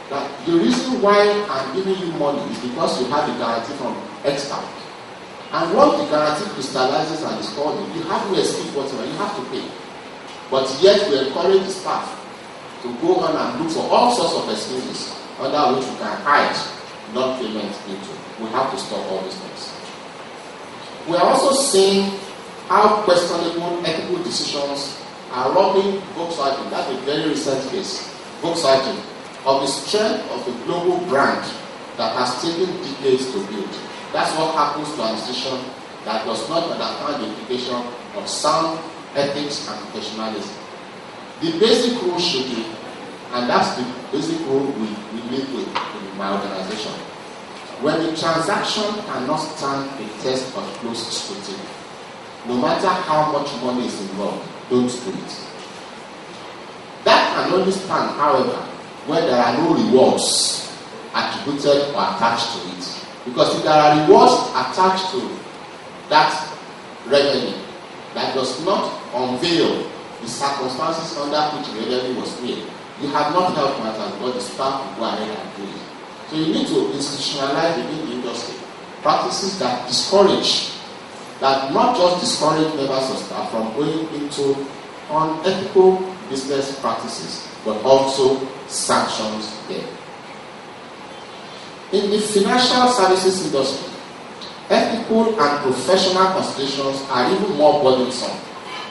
That the reason why I'm giving you money is because you have a guarantee from X bank. And once the guarantee crystallizes and is called, you have to escape whatever, you have to pay. But yet we encourage the staff to go on and look for all sorts of excuses under which we can hide non-payment into. We have to stop all these things. We are also seeing how questionable ethical decisions are robbing Volkswagen. That's a very recent case. Volkswagen, of the strength of the global brand that has taken decades to build. That's what happens to an institution that does not understand the implication of sound ethics and professionalism. The basic rule should be, and that's the basic rule we live with in my organization. When a transaction cannot stand a test of close scrutiny, no matter how much money is involved, don't do it. That can only stand, however, when there are no rewards attributed or attached to it. Because if there are rewards attached to that revenue that does not unveil the circumstances under which the revenue was made, you have not helped matters because the staff will go ahead and do it. So you need to institutionalize within the industry practices that discourage, that not just discourage members of staff from going into unethical business practices, but also sanctions them. In the financial services industry, ethical and professional considerations are even more burdensome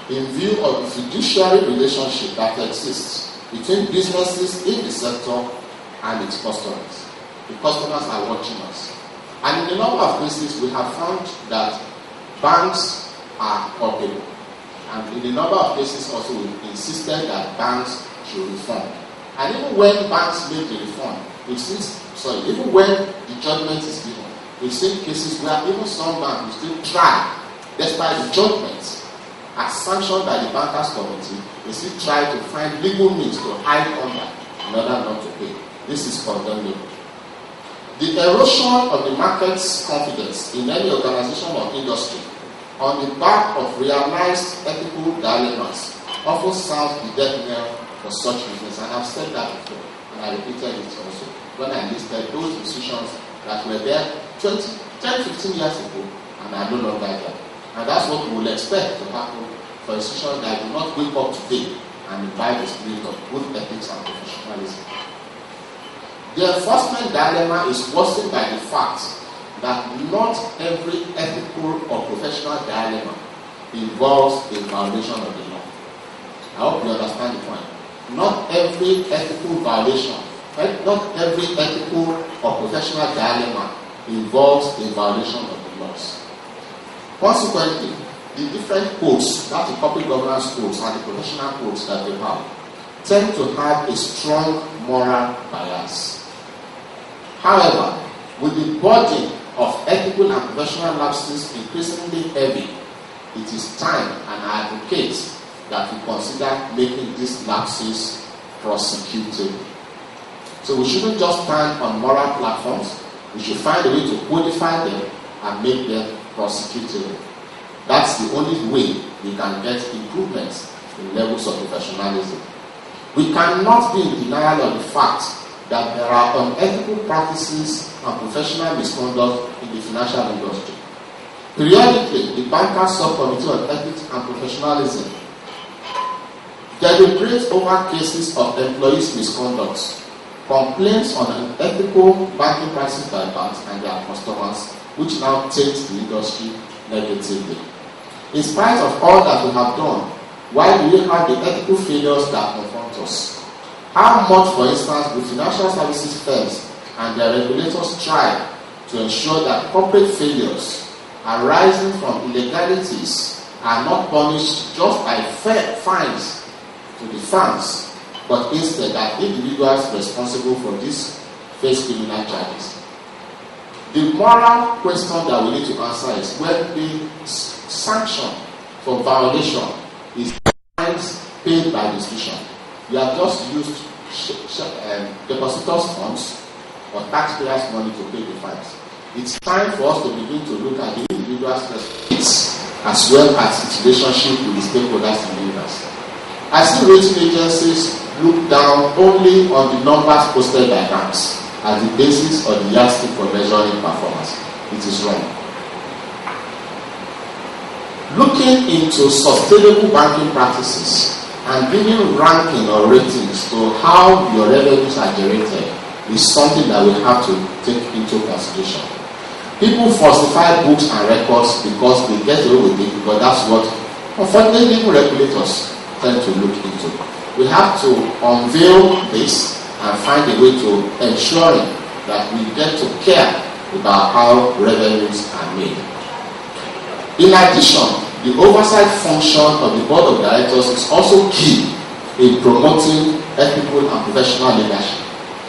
in view of the fiduciary relationship that exists between businesses in the sector and its customers. The customers are watching us. And in a number of cases, we have found that banks are culpable. And in a number of cases also, we insisted that banks should refund. And even when banks make the refund, even when the judgment is given, we've seen cases where even some banks will still try, despite the judgment, as sanctioned by the bankers committee, they still try to find legal means to hide under in order not to pay. This is condemnable. The erosion of the market's confidence in any organization or industry on the back of realized ethical dilemmas often sounds the death knell for such business. And I've said that before, and I repeated it also when I listed those institutions that were there 10, 15 years ago and are no longer there. And that's what we will expect to happen for institutions that do not wake up today and imbibe the spirit of good ethics and professionalism. The enforcement dilemma is worsened by the fact that not every ethical or professional dilemma involves a violation of the law. I hope you understand the point. Not every ethical violation, not every ethical or professional dilemma involves a violation of the laws. Consequently, the different codes, that's the corporate governance codes and the professional codes that they have, tend to have a strong moral bias. However, with the burden of ethical and professional lapses increasingly heavy, it is time, and I advocate that we consider making these lapses prosecutable. So we shouldn't just stand on moral platforms, we should find a way to codify them and make them prosecutable. That's the only way we can get improvements in levels of professionalism. We cannot be in denial of the fact that there are unethical practices and professional misconduct in the financial industry. Periodically, the Bankers Subcommittee on Ethics and Professionalism deliberates over cases of employees' misconduct, complaints on unethical banking practices by banks and their customers, which now taints the industry negatively. In spite of all that we have done, why do we have the ethical failures that confront us? How much, for instance, do financial services firms and their regulators try to ensure that corporate failures arising from illegalities are not punished just by fair fines to the firms, but instead that individuals responsible for this face criminal charges? The moral question that we need to answer is whether the sanction for violation is fines paid by the institution. You have just used depositors' funds or taxpayers' money to pay the fines. It's time for us to begin to look at the individual's responsibilities as well as its relationship with the stakeholders in the industry. I see rating agencies look down only on the numbers posted by banks as the basis or the yardstick for measuring performance. It is wrong. Looking into sustainable banking practices and giving ranking or ratings to how your revenues are generated is something that we have to take into consideration. People falsify books and records because they get away with it, because that's what, unfortunately, even regulators tend to look into. We have to unveil this and find a way to ensuring that we get to care about how revenues are made. In addition, the oversight function of the board of directors is also key in promoting ethical and professional leadership.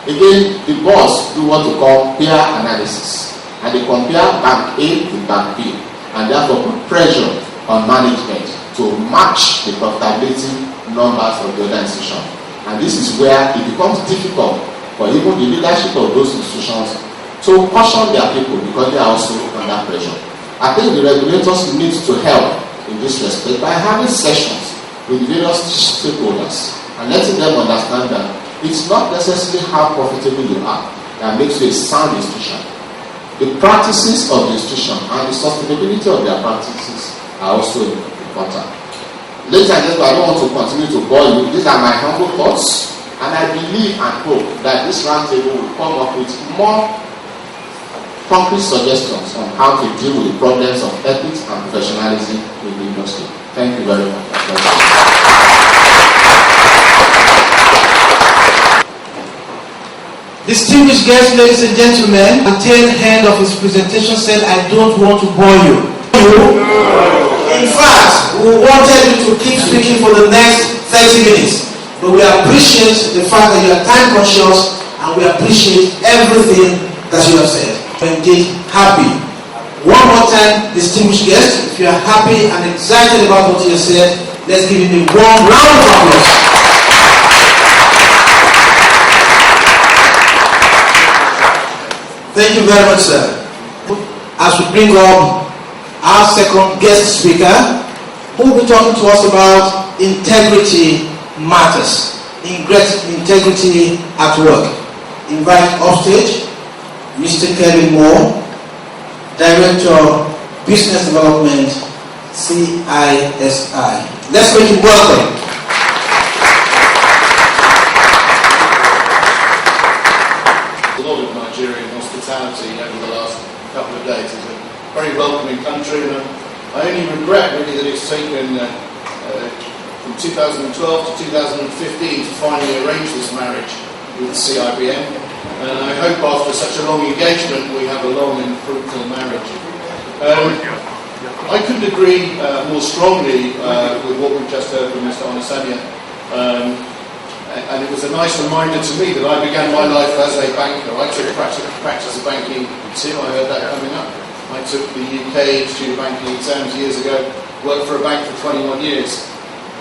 Again, the boss do what we call peer analysis, and they compare bank A to bank B, and therefore put pressure on management to match the profitability numbers of the other institution. And this is where it becomes difficult for even the leadership of those institutions to caution their people because they are also under pressure. I think the regulators need to help in this respect by having sessions with various stakeholders and letting them understand that it's not necessarily how profitable you are that makes you a sound institution. The practices of the institution and the sustainability of their practices are also important. Ladies and gentlemen, I don't want to continue to bore you. These are my humble thoughts, and I believe and hope that this roundtable will come up with more concrete suggestions on how to deal with the problems of ethics and professionalism in the industry. Thank you very much. Distinguished guests, ladies and gentlemen, at the tail end of his presentation said, I don't want to bore you. In fact, we wanted you to keep speaking for the next 30 minutes. But we appreciate the fact that you are time conscious and we appreciate everything that you have said. Indeed, happy. One more time, distinguished guests, if you are happy and excited about what you have said, let's give him a warm round of applause. Thank you very much, sir. As we bring up our second guest speaker, who will be talking to us about integrity matters, integrity at work. Invite offstage Mr. Kevin Moore, Director of Business Development, CISI. Let's make him welcome. Over the last couple of days. It's a very welcoming country, and I only regret really that it's taken from 2012 to 2015 to finally arrange this marriage with the CIBN, and I hope after such a long engagement we have a long and fruitful marriage. I couldn't agree more strongly with what we've just heard from Mr. Onisanya. And it was a nice reminder to me that I began my life as a banker. I took practice of banking too. I heard that coming up. I took the UK student banking exams years ago, worked for a bank for 21 years.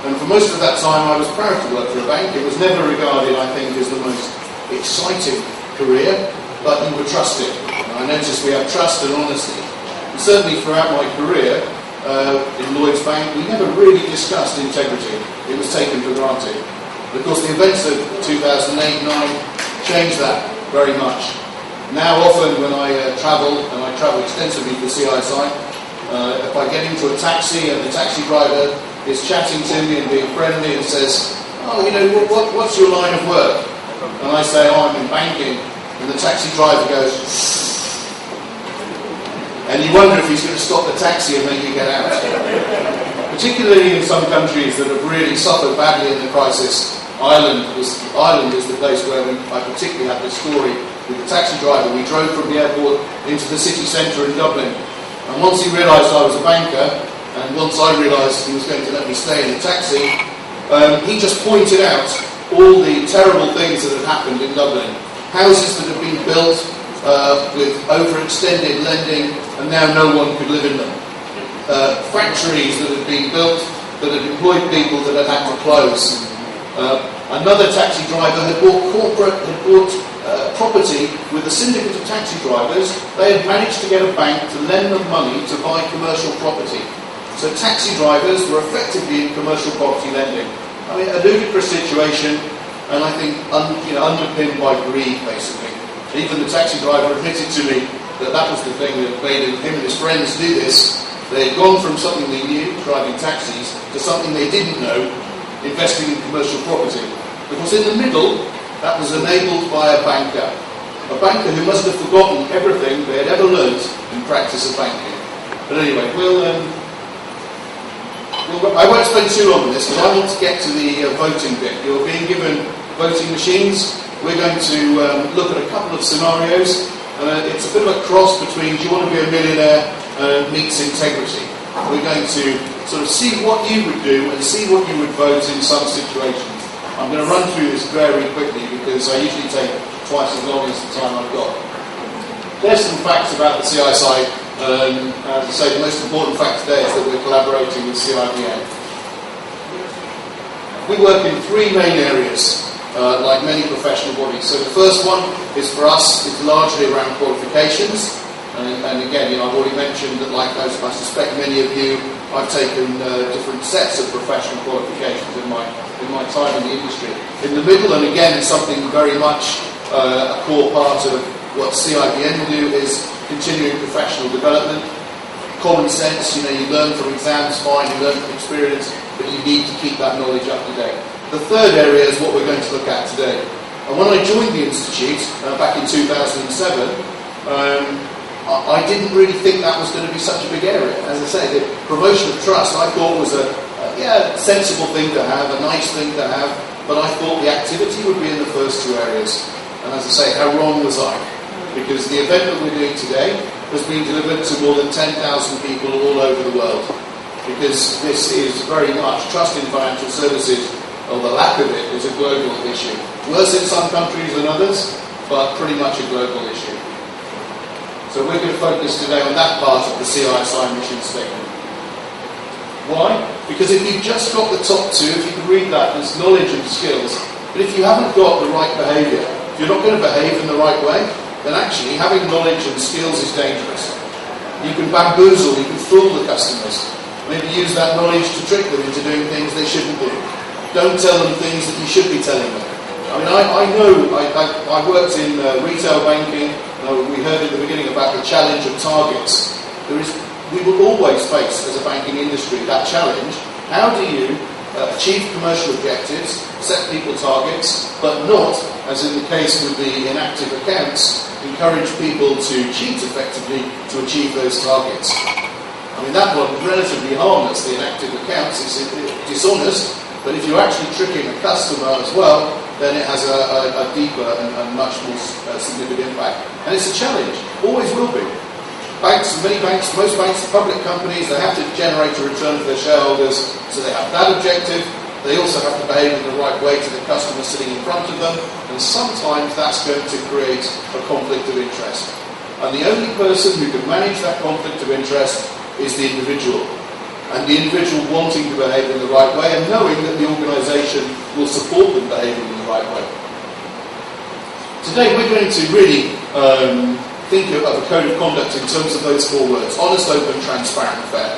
And for most of that time I was proud to work for a bank. It was never regarded, I think, as the most exciting career, but you were trusted. And I noticed we have trust and honesty. And certainly throughout my career in Lloyds Bank, we never really discussed integrity. It was taken for granted. Of course, the events of 2008-9 changed that very much. Now, often when I travel, and I travel extensively for CISI, if I get into a taxi and the taxi driver is chatting to me and being friendly and says, "Oh, you know, what's your line of work?" And I say, "Oh, I'm in banking," and the taxi driver goes, and you wonder if he's going to stop the taxi and make you get out. Particularly in some countries that have really suffered badly in the crisis. Ireland is the place where I particularly had this story with the taxi driver. We drove from the airport into the city centre in Dublin, and once he realised I was a banker, and once I realised he was going to let me stay in the taxi, he just pointed out all the terrible things that had happened in Dublin. Houses that had been built with overextended lending, and now no one could live in them. Factories that had been built that had employed people that had had to close. Another taxi driver had bought property with a syndicate of taxi drivers. They had managed to get a bank to lend them money to buy commercial property. So taxi drivers were effectively in commercial property lending. I mean, a ludicrous situation, and I think underpinned by greed, basically. Even the taxi driver admitted to me that that was the thing that made him and his friends do this. They had gone from something they knew, driving taxis, to something they didn't know, investing in commercial property. Because in the middle, that was enabled by a banker who must have forgotten everything they had ever learnt in practice of banking. But anyway, I won't spend too long on this because I want to get to the voting bit. You're being given voting machines. We're going to look at a couple of scenarios. It's a bit of a cross between do you want to be a millionaire meets integrity. We're going to sort of see what you would do and see what you would vote in some situations. I'm going to run through this very quickly because I usually take twice as long as the time I've got. There's some facts about the CISI. As I say, the most important fact today is that we're collaborating with CIBN. We work in three main areas, like many professional bodies. So the first one is for us, it's largely around qualifications. And again, I've already mentioned that, like I suspect many of you, I've taken different sets of professional qualifications in my time in the industry. In the middle, and again, something very much a core part of what CIBN will do is continuing professional development. Common sense, you learn from exams, fine, you learn from experience, but you need to keep that knowledge up to date. The third area is what we're going to look at today. And when I joined the Institute back in 2007, I didn't really think that was going to be such a big area. As I say, the promotion of trust I thought was a sensible thing to have, a nice thing to have, but I thought the activity would be in the first two areas. And as I say, how wrong was I? Because the event that we're doing today has been delivered to more than 10,000 people all over the world. Because this is very much trust in financial services, or the lack of it, is a global issue. Worse in some countries than others, but pretty much a global issue. So we're going to focus today on that part of the CISI mission statement. Why? Because if you've just got the top two, if you can read that, there's knowledge and skills. But if you haven't got the right behaviour, if you're not going to behave in the right way, then actually having knowledge and skills is dangerous. You can bamboozle, you can fool the customers. Maybe use that knowledge to trick them into doing things they shouldn't do. Don't tell them things that you should be telling them. I mean, I worked in retail banking. We heard in the beginning about the challenge of targets. We will always face, as a banking industry, that challenge. How do you achieve commercial objectives, set people targets, but not, as in the case with the inactive accounts, encourage people to cheat effectively to achieve those targets? I mean, that one is relatively harmless. The inactive accounts is dishonest, but if you're actually tricking a customer as well, then it has a deeper and much more significant impact. And it's a challenge, always will be. Banks, most banks are public companies, they have to generate a return for their shareholders, so they have that objective. They also have to behave in the right way to the customer sitting in front of them, and sometimes that's going to create a conflict of interest. And the only person who can manage that conflict of interest is the individual. And the individual wanting to behave in the right way and knowing that the organisation will support them behaving in the right way. Today we're going to really think of a code of conduct in terms of those four words: honest, open, transparent, fair.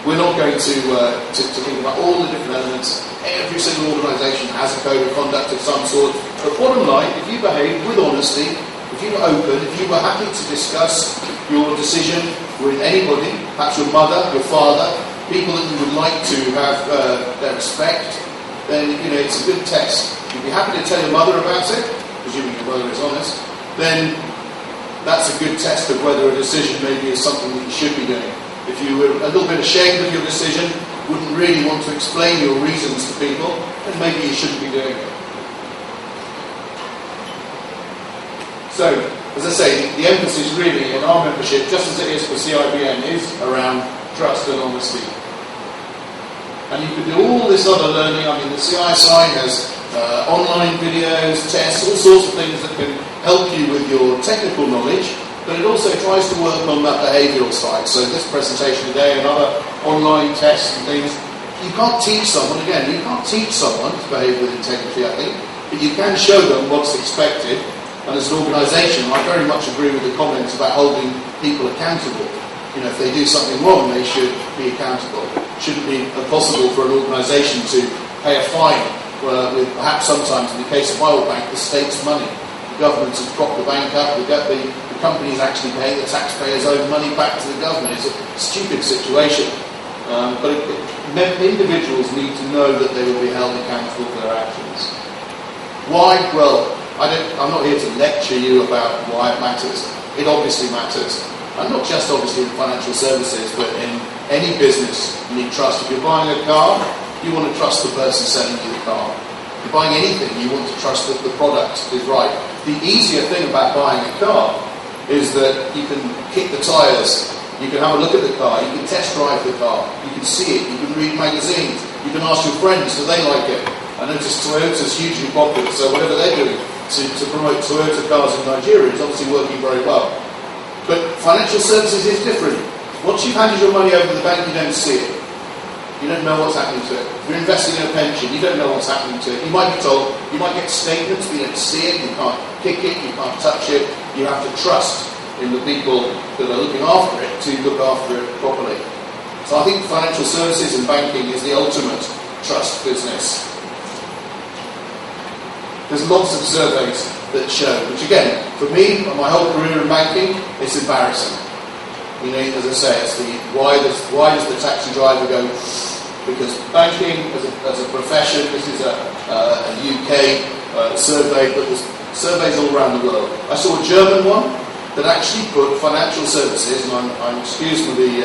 We're not going to think about all the different elements. Every single organisation has a code of conduct of some sort. But bottom line, if you behave with honesty, if you were open, if you were happy to discuss your decision with anybody, perhaps your mother, your father, people that you would like to have their respect, then it's a good test. If you're happy to tell your mother about it, presuming your mother is honest, then that's a good test of whether a decision maybe is something that you should be doing. If you were a little bit ashamed of your decision, wouldn't really want to explain your reasons to people, then maybe you shouldn't be doing it. So, as I say, the emphasis really in our membership, just as it is for CIBN, is around trust and honesty. And you can do all this other learning. I mean, the CISI has online videos, tests, all sorts of things that can help you with your technical knowledge, but it also tries to work on that behavioural side. So this presentation today and other online tests and things, you can't teach someone to behave with integrity, I think, but you can show them what's expected. And as an organisation, I very much agree with the comments about holding people accountable. If they do something wrong, they should be accountable. It shouldn't be impossible for an organisation to pay a fine with perhaps sometimes, in the case of my old bank, the state's money. The government has propped the bank up, the company is actually paying the taxpayers' own money back to the government. It's a stupid situation. But individuals need to know that they will be held accountable for their actions. Why? Well, I'm not here to lecture you about why it matters. It obviously matters. And not just obviously in financial services, but in any business you need trust. If you're buying a car, you want to trust the person selling you the car. If you're buying anything, you want to trust that the product is right. The easier thing about buying a car is that you can kick the tyres, you can have a look at the car, you can test drive the car, you can see it, you can read magazines, you can ask your friends, do they like it? I notice Toyota's hugely popular, so whatever they're doing, to promote Toyota cars in Nigeria is obviously working very well. But financial services is different. Once you've handed your money over to the bank, you don't see it. You don't know what's happening to it. You're investing in a pension, you don't know what's happening to it. You might be told, you might get statements, but you don't see it, you can't kick it, you can't touch it. You have to trust in the people that are looking after it to look after it properly. So I think financial services and banking is the ultimate trust business. There's lots of surveys that show, which again, for me, my whole career in banking, it's embarrassing. You know, as I say, it's the why does the taxi driver go? Because banking as a profession, this is a UK survey, but there's surveys all around the world. I saw a German one that actually put financial services, and I'm excused for the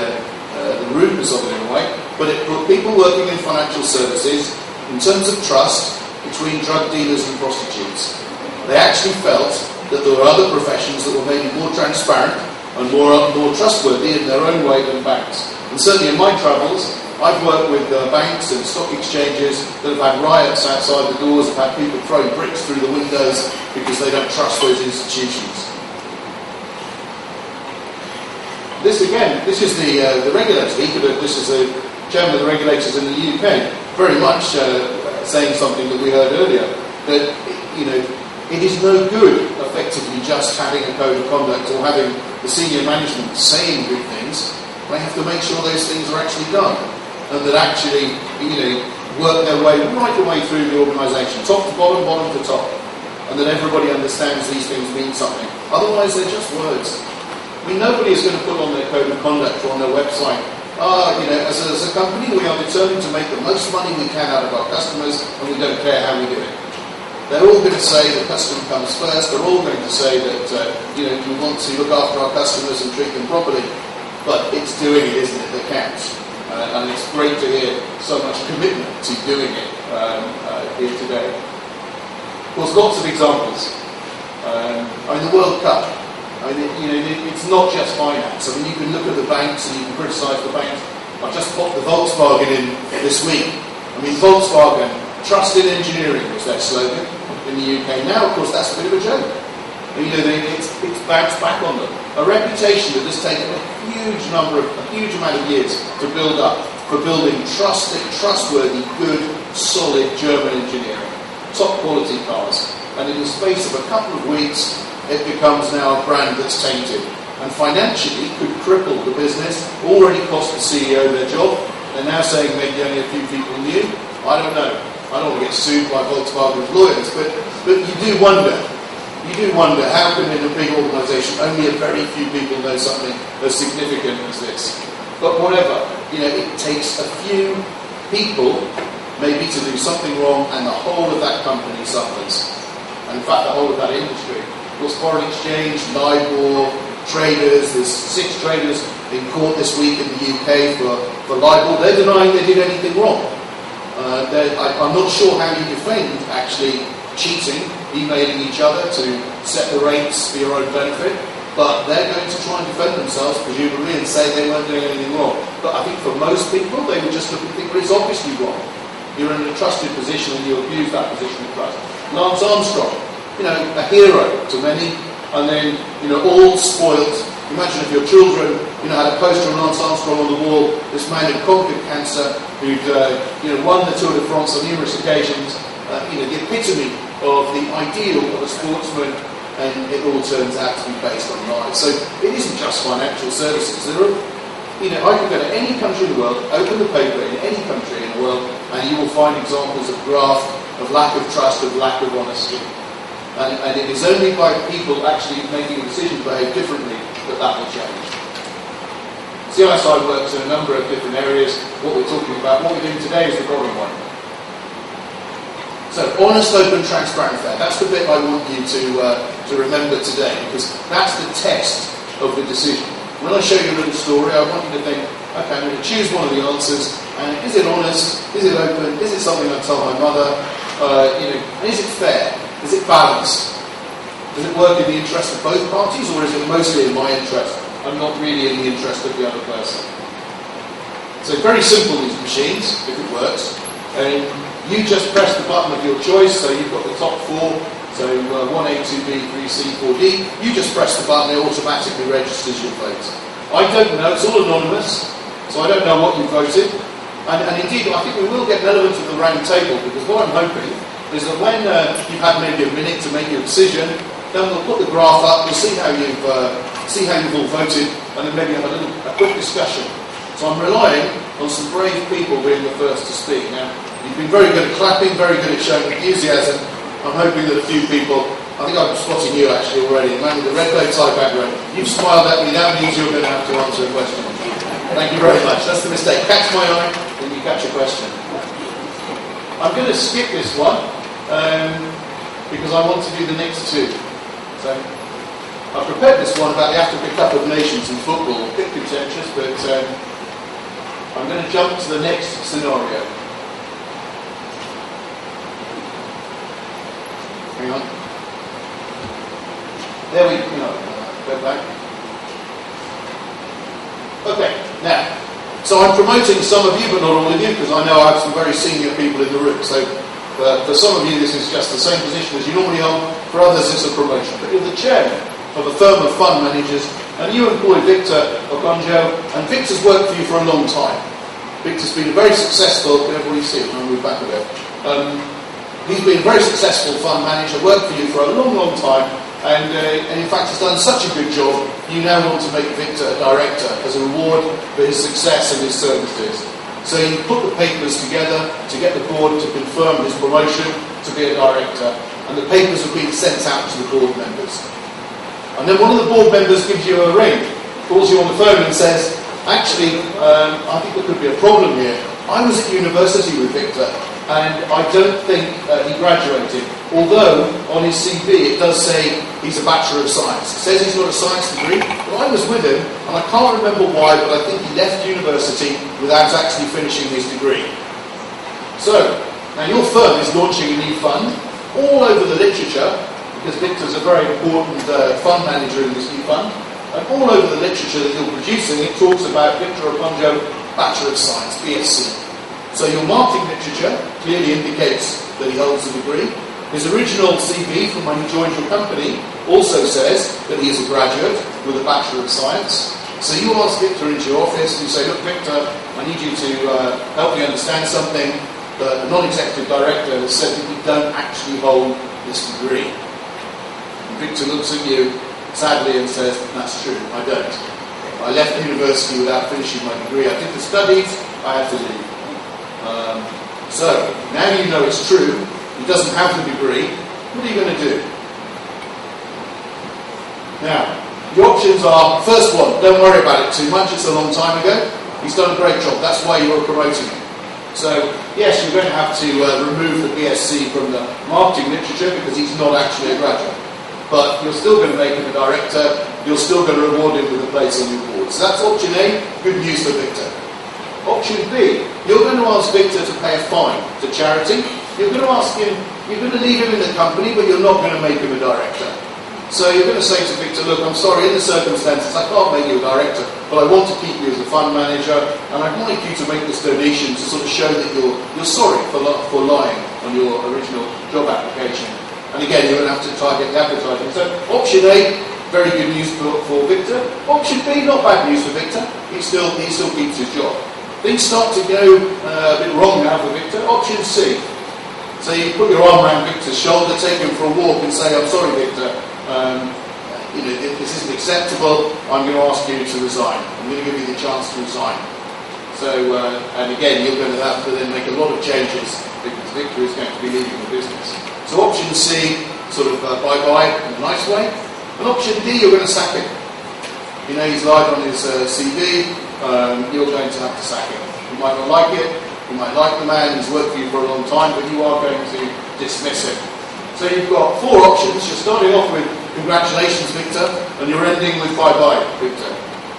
rudeness of it in a way, but it put people working in financial services in terms of trust between drug dealers and prostitutes. They actually felt that there were other professions that were maybe more transparent and more trustworthy in their own way than banks. And certainly in my travels, I've worked with banks and stock exchanges that have had riots outside the doors, have had people throwing bricks through the windows because they don't trust those institutions. This again, this is the regulator. This is the chairman of the regulators in the UK, very much saying something that we heard earlier, that it is no good effectively just having a code of conduct or having the senior management saying good things. They have to make sure those things are actually done, and that actually work their way right the way through the organisation, top to bottom, bottom to top, and that everybody understands these things mean something. Otherwise, they're just words. I mean, nobody is going to put on their code of conduct or on their website, as a company, we are determined to make the most money we can out of our customers, and we don't care how we do it. They're all going to say the customer comes first. They're all going to say that we want to look after our customers and treat them properly. But it's doing it, isn't it, that counts. And it's great to hear so much commitment to doing it here today. Of course, lots of examples. The World Cup. It's not just finance. You can look at the banks and you can criticise the banks. I've just popped the Volkswagen in this week. Volkswagen, trust in engineering was their slogan in the UK. Now, of course, that's a bit of a joke. It's bounced back on them. A reputation that has taken a huge amount of years to build up for building trustworthy, good, solid German engineering, top quality cars. And in the space of a couple of weeks, it becomes now a brand that's tainted, and financially could cripple the business. Already cost the CEO their job. They're now saying maybe only a few people knew. I don't know. I don't want to get sued by Volkswagen's lawyers, but you do wonder. You do wonder how can in a big organisation only a very few people know something as significant as this. But whatever, it takes a few people maybe to do something wrong, and the whole of that company suffers. And in fact, the whole of that industry. Of course, foreign exchange, LIBOR, traders. There's 6 traders in court this week in the UK for LIBOR. They're denying they did anything wrong. I'm not sure how you defend actually cheating, emailing each other to set the rates for your own benefit, but they're going to try and defend themselves, presumably, and say they weren't doing anything wrong. But I think for most people, they would just look and think, well, it's obviously wrong. You're in a trusted position and you abuse that position of trust. Lance Armstrong, a hero to many, and then, all spoilt. Imagine if your children, had a poster of Lance Armstrong on the wall, this man who'd conquered cancer, who'd, won the Tour de France on numerous occasions, the epitome of the ideal of a sportsman, and it all turns out to be based on lies. So it isn't just financial services. There are, I can go to any country in the world, open the paper in any country in the world, and you will find examples of graft, of lack of trust, of lack of honesty. And it is only by people actually making a decision to behave differently that will change. CISI works in a number of different areas. What we're talking about, what we're doing today is the bottom one. So, honest, open, transparent, fair. That's the bit I want you to remember today, because that's the test of the decision. When I show you a little story, I want you to think, okay, I'm going to choose one of the answers, and is it honest? Is it open? Is it something I tell my mother? And is it fair? Is it balanced? Does it work in the interest of both parties, or is it mostly in my interest and not really in the interest of the other person? So very simple, these machines, if it works. And you just press the button of your choice, so you've got the top 4. So 1A, 2B, 3C, 4D, you just press the button, it automatically registers your vote. I don't know, it's all anonymous, so I don't know what you voted. And indeed, I think we will get an element of the round table, because what I'm hoping is that when you've had maybe a minute to make your decision, then we'll put the graph up, we'll see how you've all voted, and then maybe have a quick discussion. So I'm relying on some brave people being the first to speak. Now, you've been very good at clapping, very good at showing enthusiasm. I'm hoping that a few people, I think I'm spotting you actually already, the man with the red bow tie background, you've smiled at me, that means you're going to have to answer a question. Thank you very much. That's the mistake. Catch my eye, then you catch a question. I'm going to skip this one, because I want to do the next two. So, I've prepared this one about the Africa Cup of Nations in football, a bit contentious, but I'm going to jump to the next scenario. Hang on. There we go. Go back. Okay, now, so I'm promoting some of you, but not all of you, because I know I have some very senior people in the room. So for some of you, this is just the same position as you normally hold. For others, it's a promotion. But you're the chairman of a firm of fund managers, and you employ Victor Okonjo, and Victor's worked for you for a long time. Victor's been very successful. Can everybody see it? I'll move back a bit. He's been a very successful fund manager, worked for you for a long, long time, and in fact has done such a good job, you now want to make Victor a director as a reward for his success and his services. So you put the papers together to get the board to confirm his promotion to be a director, and the papers have been sent out to the board members. And then one of the board members gives you a ring, calls you on the phone and says, actually, I think there could be a problem here. I was at university with Victor, and I don't think he graduated. Although, on his CV, it does say he's a Bachelor of Science. It says he's got a science degree, but I was with him, and I can't remember why, but I think he left university without actually finishing his degree. So, now your firm is launching a new fund, all over the literature, because Victor's a very important fund manager in this new fund, and all over the literature that you're producing, it talks about Victor Okonjo, Bachelor of Science, BSc. So your marketing literature clearly indicates that he holds a degree. His original CV from when he joined your company also says that he is a graduate with a Bachelor of Science. So you ask Victor into your office and you say, look, Victor, I need you to help me understand something. The non-executive director has said that you don't actually hold this degree. And Victor looks at you sadly and says, that's true, I don't. I left university without finishing my degree. I did the studies, I had to leave. So, now you know it's true, he doesn't have the degree, what are you going to do? Now, the options are, first one, don't worry about it too much, it's a long time ago, he's done a great job, that's why you were promoting him. So, yes, you're going to have to remove the BSc from the marketing literature because he's not actually a graduate. But you're still going to make him a director, you're still going to reward him with a place on your board. So that's option A, good news for Victor. Option B, you're going to ask Victor to pay a fine to charity. You're going to ask him, you're going to leave him in the company, but you're not going to make him a director. So you're going to say to Victor, look, I'm sorry, in the circumstances, I can't make you a director, but I want to keep you as a fund manager, and I'd like you to make this donation to sort of show that you're sorry for lying on your original job application. And again, you're going to have to target the advertising. So option A, very good news for Victor. Option B, not bad news for Victor. He still keeps his job. Things start to go a bit wrong now for Victor. Option C. So you put your arm around Victor's shoulder, take him for a walk and say, I'm sorry, Victor, this isn't acceptable. I'm going to ask you to resign. I'm going to give you the chance to resign. So, and again, you're going to have to then make a lot of changes because Victor is going to be leaving the business. So option C, sort of bye-bye in a nice way. And option D, you're going to sack him. You know, he's lied on his CV. You're going to have to sack him. You might not like it, you might like the man, he's worked for you for a long time, but you are going to dismiss him. So you've got four options. You're starting off with congratulations, Victor, and you're ending with bye-bye, Victor.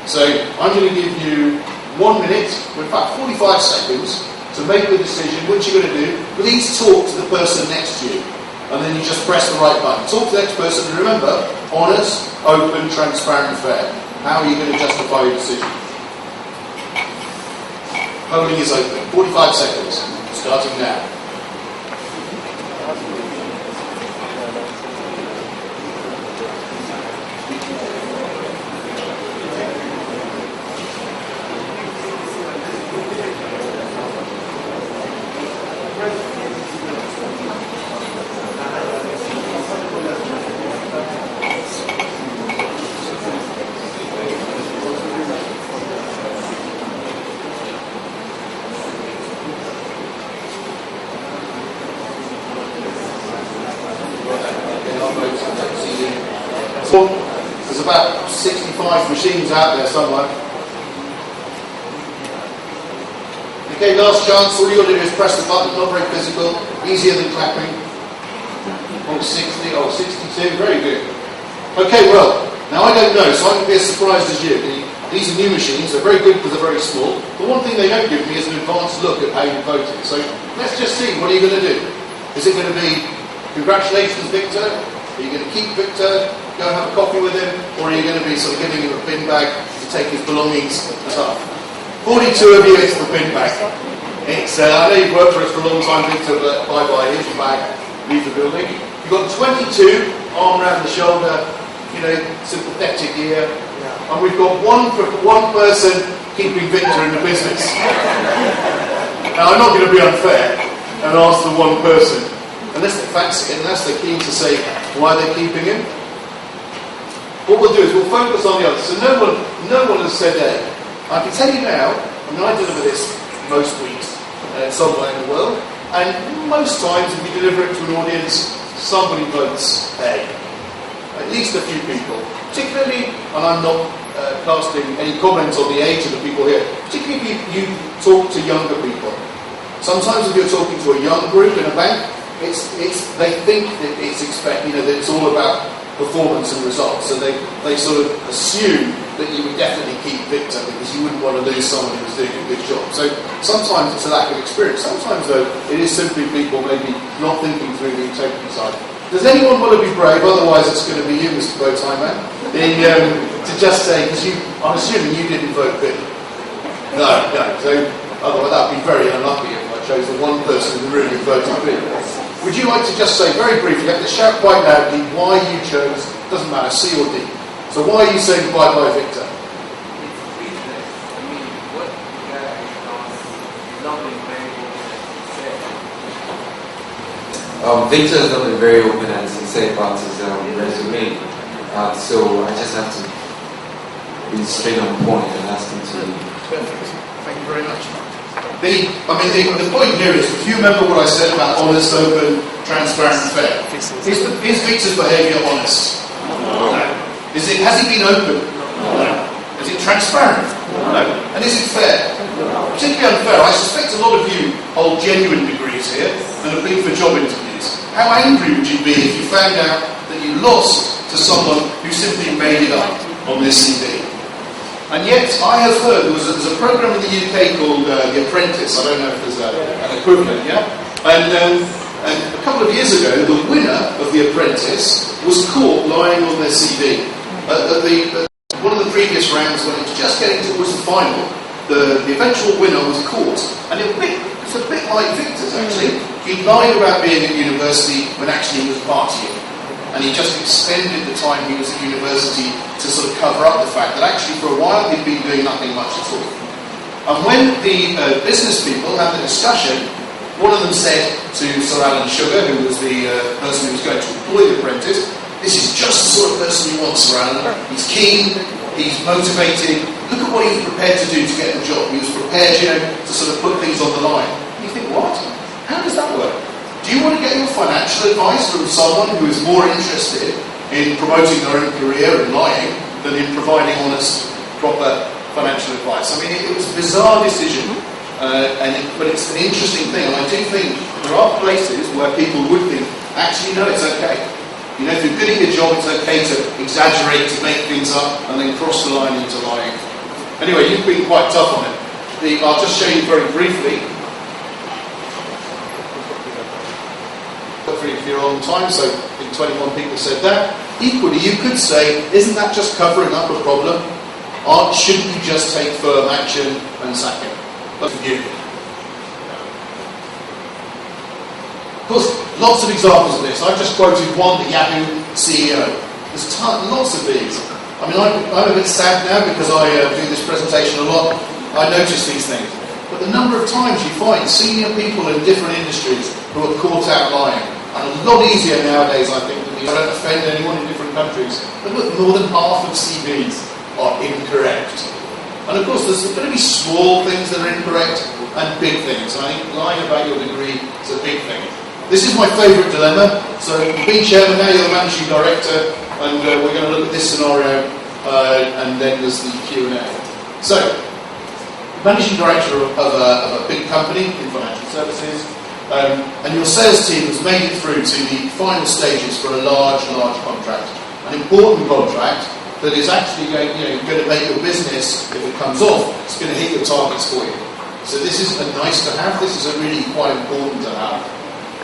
So I'm going to give you 1 minute, in fact 45 seconds, to make the decision. What you're going to do, please talk to the person next to you. And then you just press the right button. Talk to the next person, and remember, honest, open, transparent, and fair. How are you going to justify your decision? Polling is open. 45 seconds. Starting now. 5 machines out there somewhere. Okay, last chance. All you got to do is press the button. Not very physical. Easier than clapping. Oh, 60. Oh, 62. Very good. Okay, well, now I don't know, so I can be as surprised as you. These are new machines. They're very good because they're very small. But one thing they don't give me is an advanced look at how you voted. So let's just see. What are you going to do? Is it going to be congratulations, Victor? Are you going to keep Victor? Go and have a coffee with him? Or are you going to be sort of giving him a bin bag to take his belongings and stuff? 42 of you, it's the bin bag. It's, I know you've worked for us for a long time, Victor, but bye-bye, here's your bag, leave the building. You've got 22, arm around the shoulder, you know, sympathetic ear. And we've got one person keeping Victor in the business. Now, I'm not going to be unfair and ask the one person, unless they fancy it, unless they're keen to say why they're keeping him. What we'll do is we'll focus on the others. So no one has said A. I can tell you now, I mean, I deliver this most weeks somewhere in the world, and most times if you deliver it to an audience, somebody votes A. At least a few people. Particularly, and I'm not casting any comments on the age of the people here, particularly if you talk to younger people. Sometimes if you're talking to a young group in a bank, they think that that it's all about performance and results, so they sort of assume that you would definitely keep Victor because you wouldn't want to lose someone who was doing a good job. So sometimes it's a lack of experience. Sometimes, though, it is simply people maybe not thinking through the integrity side. Does anyone want to be brave? Otherwise, it's going to be you, Mr. Bowtie-Man, to just say, because I'm assuming you didn't vote Bill. No. So otherwise, that would be very unlucky if I chose the one person in the room who voted Bill. Would you like to just say very briefly, you have to shout quite loudly why you chose, doesn't matter, C or D. So why are you saying bye-bye, Victor? Victor has not been very open and sincere about his resume, so I just have to be straight on point and ask him to leave. Perfect. Thank you very much. The point here is, if you remember what I said about honest, open, transparent, and fair, is Victor's behaviour honest? No. Has he been open? No. Is it transparent? No. And is it fair? Particularly unfair. I suspect a lot of you hold genuine degrees here and have been for job interviews. How angry would you be if you found out that you lost to someone who simply made it up on their CV? And yet, I have heard there's a program in the UK called The Apprentice. I don't know if there's an equivalent, yeah? And a couple of years ago, the winner of The Apprentice was caught lying on their CV. One of the previous rounds, when it was just getting towards the final, the eventual winner was caught. And it's a bit like Victor's, actually. He lied about being at university when actually he was partying. And he just extended the time he was at university to sort of cover up the fact that actually for a while he'd been doing nothing much at all. And when the business people had the discussion, one of them said to Sir Alan Sugar, who was the person who was going to employ the apprentice, "This is just the sort of person you want, Sir Alan. He's keen, he's motivated. Look at what he was prepared to do to get the job. He was prepared, to sort of put things on the line." And you think, what? How does that work? Do you want to get your financial advice from someone who is more interested in promoting their own career and lying than in providing honest, proper financial advice? I mean, it was a bizarre decision, but it's an interesting thing. And I do think there are places where people would think, actually, no, it's okay. If you're good at your job, it's okay to exaggerate, to make things up, and then cross the line into lying. Anyway, you've been quite tough on it. I'll just show you very briefly. If you're on time, so I think 21 people said that. Equally, you could say, isn't that just covering up a problem? Shouldn't you just take firm action and sack him? But for you. Of course, lots of examples of this. I've just quoted one, the Yahoo CEO. There's lots of these. I mean, I'm a bit sad now because I do this presentation a lot. I notice these things. But the number of times you find senior people in different industries who are caught out lying. And a lot easier nowadays, I think, I don't offend anyone in different countries, but look, more than half of CVs are incorrect. And of course, there's going to be small things that are incorrect and big things. And I think lying about your degree is a big thing. This is my favourite dilemma. So, you've been chairman, now you're the managing director, and we're going to look at this scenario. and then there's the Q&A. So, managing director of a big company in financial services, and your sales team has made it through to the final stages for a large contract, an important contract that is actually going to make your business, if it comes off, it's going to hit your targets for you. So this is a nice to have, this is a really quite important to have.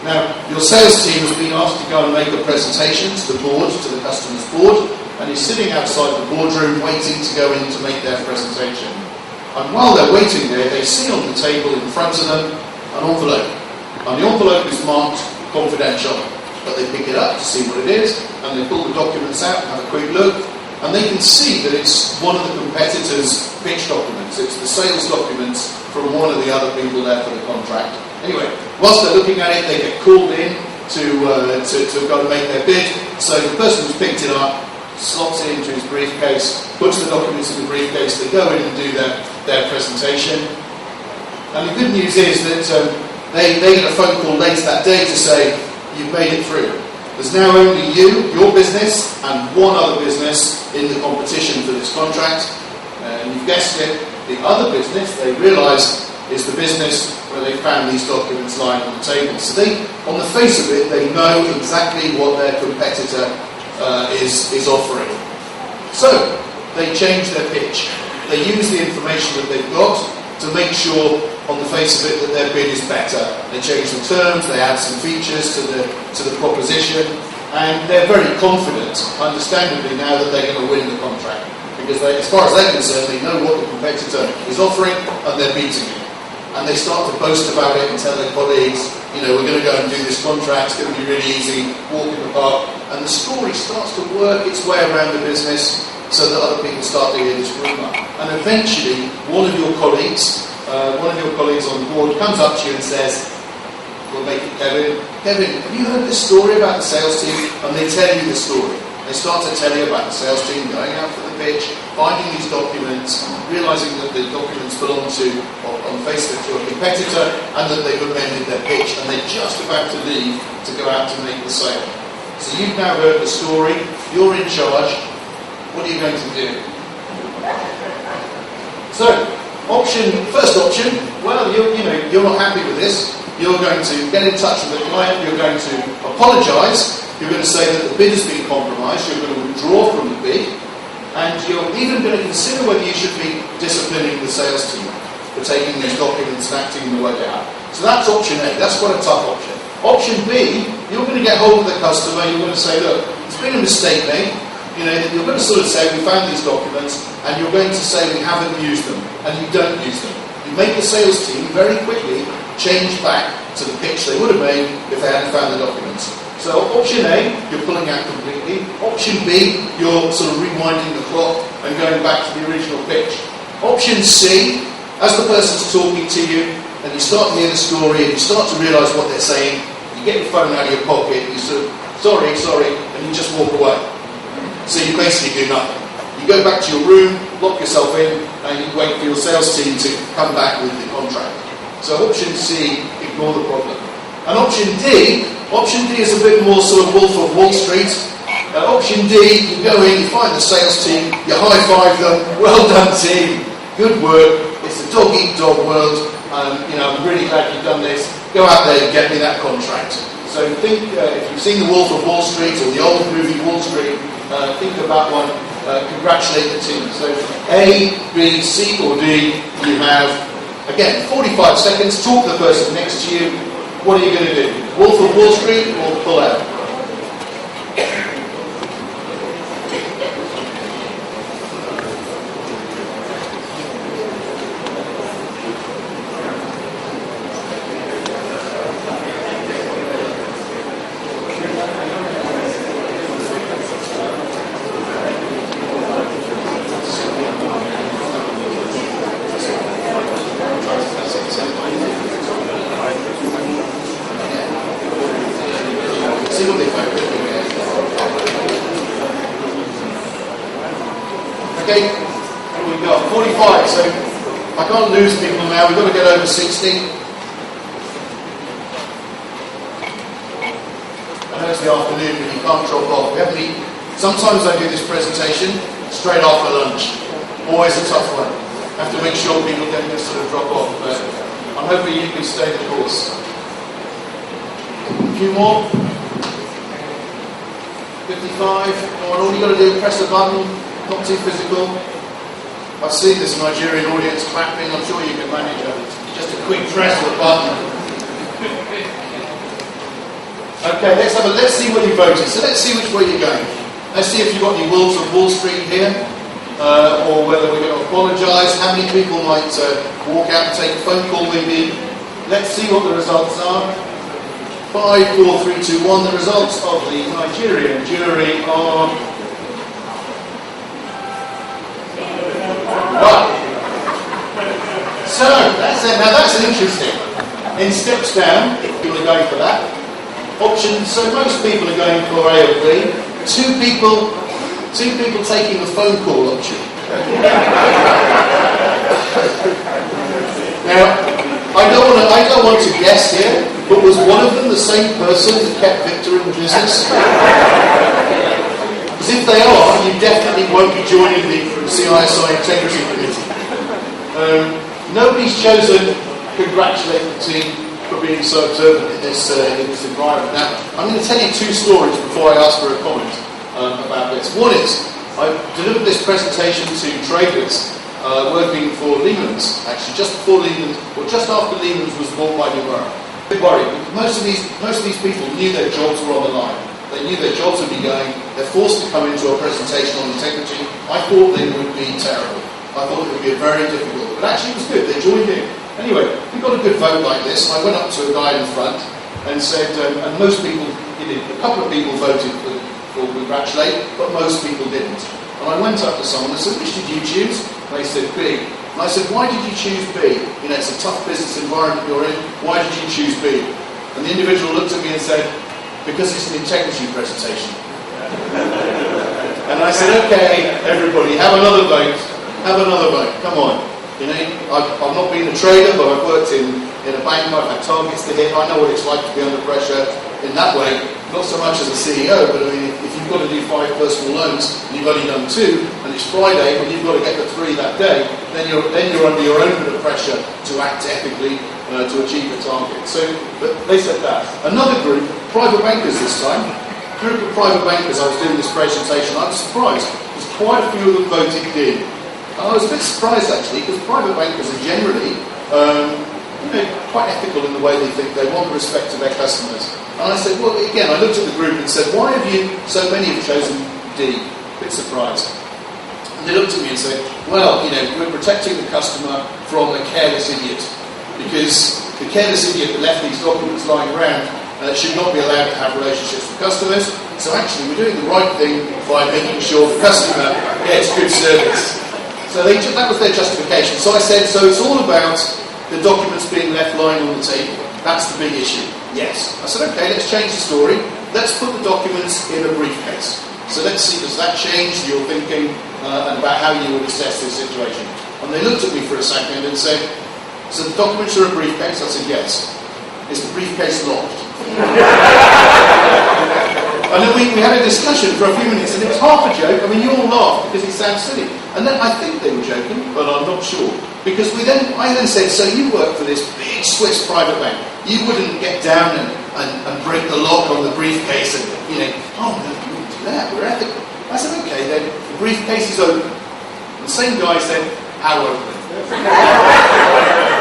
Now, your sales team has been asked to go and make a presentation to the board, to the customer's board, and is sitting outside the boardroom waiting to go in to make their presentation. And while they're waiting there, they see on the table in front of them an envelope. And the envelope is marked confidential, but they pick it up to see what it is, and they pull the documents out and have a quick look, and they can see that it's one of the competitors' pitch documents. It's the sales documents from one of the other people there for the contract. Anyway, whilst they're looking at it, they get called in to go and make their bid. So the person who's picked it up slots it into his briefcase, puts the documents in the briefcase, they go in and do their presentation. And the good news is that they get a phone call later that day to say, you've made it through. There's now only you, your business, and one other business in the competition for this contract. And you've guessed it, the other business, they realise, is the business where they found these documents lying on the table. So they, on the face of it, they know exactly what their competitor is offering. So they change their pitch. They use the information that they've got to make sure, on the face of it, that their bid is better. They change the terms, they add some features to the proposition, and they're very confident, understandably, now that they're going to win the contract. Because they, as far as they're concerned, they know what the competitor is offering, and they're beating it. And they start to boast about it and tell their colleagues, we're going to go and do this contract, it's going to be really easy, walk in the park. And the story starts to work its way around the business so that other people start to hear this rumour. And eventually, one of your colleagues on the board comes up to you and says, we'll make it Kevin. Kevin, have you heard this story about the sales team? And they tell you the story. They start to tell you about the sales team going out for the pitch, finding these documents, realising that the documents belong to, on face of it, to a competitor, and that they've amended their pitch, and they're just about to leave to go out to make the sale. So you've now heard the story, you're in charge, what are you going to do? So, first option, well, you're not happy with this, you're going to get in touch with the client, you're going to apologise, you're going to say that the bid has been compromised, you're going to withdraw from the bid, and you're even going to consider whether you should be disciplining the sales team for taking these documents and acting in the way they are. So that's option A, that's quite a tough option. Option B, you're going to get hold of the customer, you're going to say, look, it's been a mistake made, you're going to sort of say, we found these documents, and you're going to say we haven't used them, and you don't use them. You make the sales team very quickly change back to the pitch they would have made if they hadn't found the documents. So option A, you're pulling out completely. Option B, you're sort of rewinding the clock and going back to the original pitch. Option C, as the person's talking to you and you start to hear the story and you start to realise what they're saying, you get your phone out of your pocket, you sort of, sorry, and you just walk away. So you basically do nothing. You go back to your room, lock yourself in, and you wait for your sales team to come back with the contract. So option C, ignore the problem. And option D is a bit more sort of Wolf of Wall Street. Option D, you go in, you find the sales team, you high-five them, well done team, good work, it's the dog-eat-dog world, and I'm really glad you've done this, go out there and get me that contract. So think, if you've seen the Wolf of Wall Street or the old movie Wall Street, think of that one, congratulate the team. So A, B, C or D, you have, again, 45 seconds, talk to the person next to you. What are you going to do? Wolf of Wall Street or pull out? Okay, we've got 45, so I can't lose people now, we've got to get over 60. I know it's the afternoon, but you can't drop off. We haven't eaten. Sometimes I do this presentation straight after lunch. Always a tough one. Have to make sure people don't just sort of drop off. But I'm hoping you can stay the course. A few more. 55. All you got to do is press the button. Not too physical. I see this Nigerian audience clapping. I'm sure you can manage it. Just a quick press of the button. Okay, let's see what you voted. So let's see which way you're going. Let's see if you've got any Wolves of Wall Street here, or whether we're going to apologise. How many people might walk out and take a phone call maybe? Let's see what the results are. 5, 4, 3, 2, 1. The results of the Nigerian jury are... Right. So, that's it. Now that's an interesting. In steps down, people are going for that. Option, so most people are going for A or B. Two people taking the phone call option. Now, I don't want to guess here, but was one of them the same person that kept Victor in the business? Because if they are, you definitely won't be joining the CISI Integrity Committee. Nobody's chosen. Congratulate the team for being so observant in this environment. Now, I'm going to tell you two stories before I ask for a comment about this. One is, I delivered this presentation to traders working for Lehman's, actually just before Lehman's, or just after Lehman's was bought by Nomura. Don't worry, most of these people knew their jobs were on the line. They knew their jobs would be going. They're forced to come into a presentation on integrity. I thought they would be terrible. I thought it would be very difficult, but actually it was good. They joined in. Anyway, we got a good vote like this, and I went up to a guy in front and said, and most people, a couple of people voted for congratulate, but most people didn't. And I went up to someone and said, which did you choose? And they said B. And I said, why did you choose B? You know, it's a tough business environment you're in. Why did you choose B? And the individual looked at me and said, because it's an integrity presentation. And I said, okay, everybody, have another vote. Have another vote. Come on. You know, I've not been a trader, but I've worked in a bank. I've had targets to hit. I know what it's like to be under pressure in that way. Not so much as a CEO, but I mean, if you've got to do 5 personal loans and you've only done 2, and it's Friday and you've got to get the 3 that day, then you're under your own bit of pressure to act ethically to achieve the target. So, but they said that. Another group, private bankers this time. A group of private bankers. I was doing this presentation. I was surprised because quite a few of them voted D. I was a bit surprised actually, because private bankers are generally quite ethical in the way they think. They want respect to their customers. And I said, well, again, I looked at the group and said, why have you, so many have chosen D? A bit surprised. And they looked at me and said, well, we're protecting the customer from a careless idiot. Because the careless idiot that left these documents lying around should not be allowed to have relationships with customers. So actually, we're doing the right thing by making sure the customer gets good service. So that was their justification. So I said, so it's all about the documents being left lying on the table. That's the big issue. Yes. I said, okay, let's change the story. Let's put the documents in a briefcase. So let's see, does that change your thinking and about how you would assess this situation? And they looked at me for a second and said, so the documents are in a briefcase? I said, yes. Is the briefcase locked? And then we had a discussion for a few minutes, and it was half a joke. I mean, you all laughed because it sounds silly. And then I think they were joking, but I'm not sure. Because I then said, so you work for this big Swiss private bank. You wouldn't get down and break the lock on the briefcase and, oh, no, we wouldn't do that. We're ethical. I said, okay, then the briefcase is open. The same guy said, how open?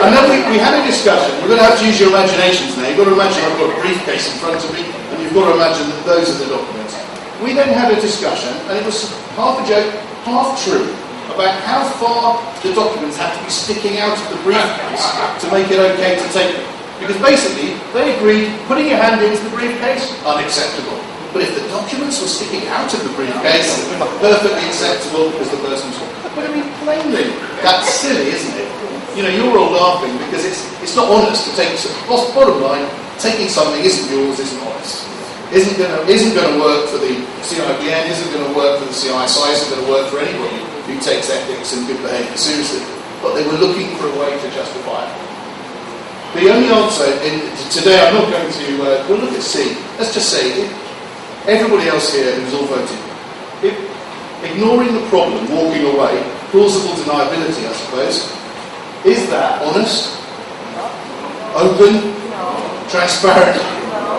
And then we had a discussion. You're going to have to use your imaginations now. You've got to imagine I've got a briefcase in front of me, and you've got to imagine that those are the documents. We then had a discussion, and it was half a joke, half true, about how far the documents had to be sticking out of the briefcase to make it okay to take them. Because basically, they agreed putting your hand into the briefcase, unacceptable. But if the documents were sticking out of the briefcase, perfectly acceptable because the person's... But I mean, plainly, that's silly, isn't it? You're all laughing because it's not honest to take... Bottom line, taking something isn't yours, isn't honest. Isn't going to work for the CIBN, isn't going to work for the CISI, isn't going to work for anybody who takes ethics and good behaviour seriously. But they were looking for a way to justify it. The only answer today, I'm not going to... we'll look at C. Let's just say, everybody else here who's all voted, ignoring the problem, walking away, plausible deniability, I suppose. Is that honest, open, transparent,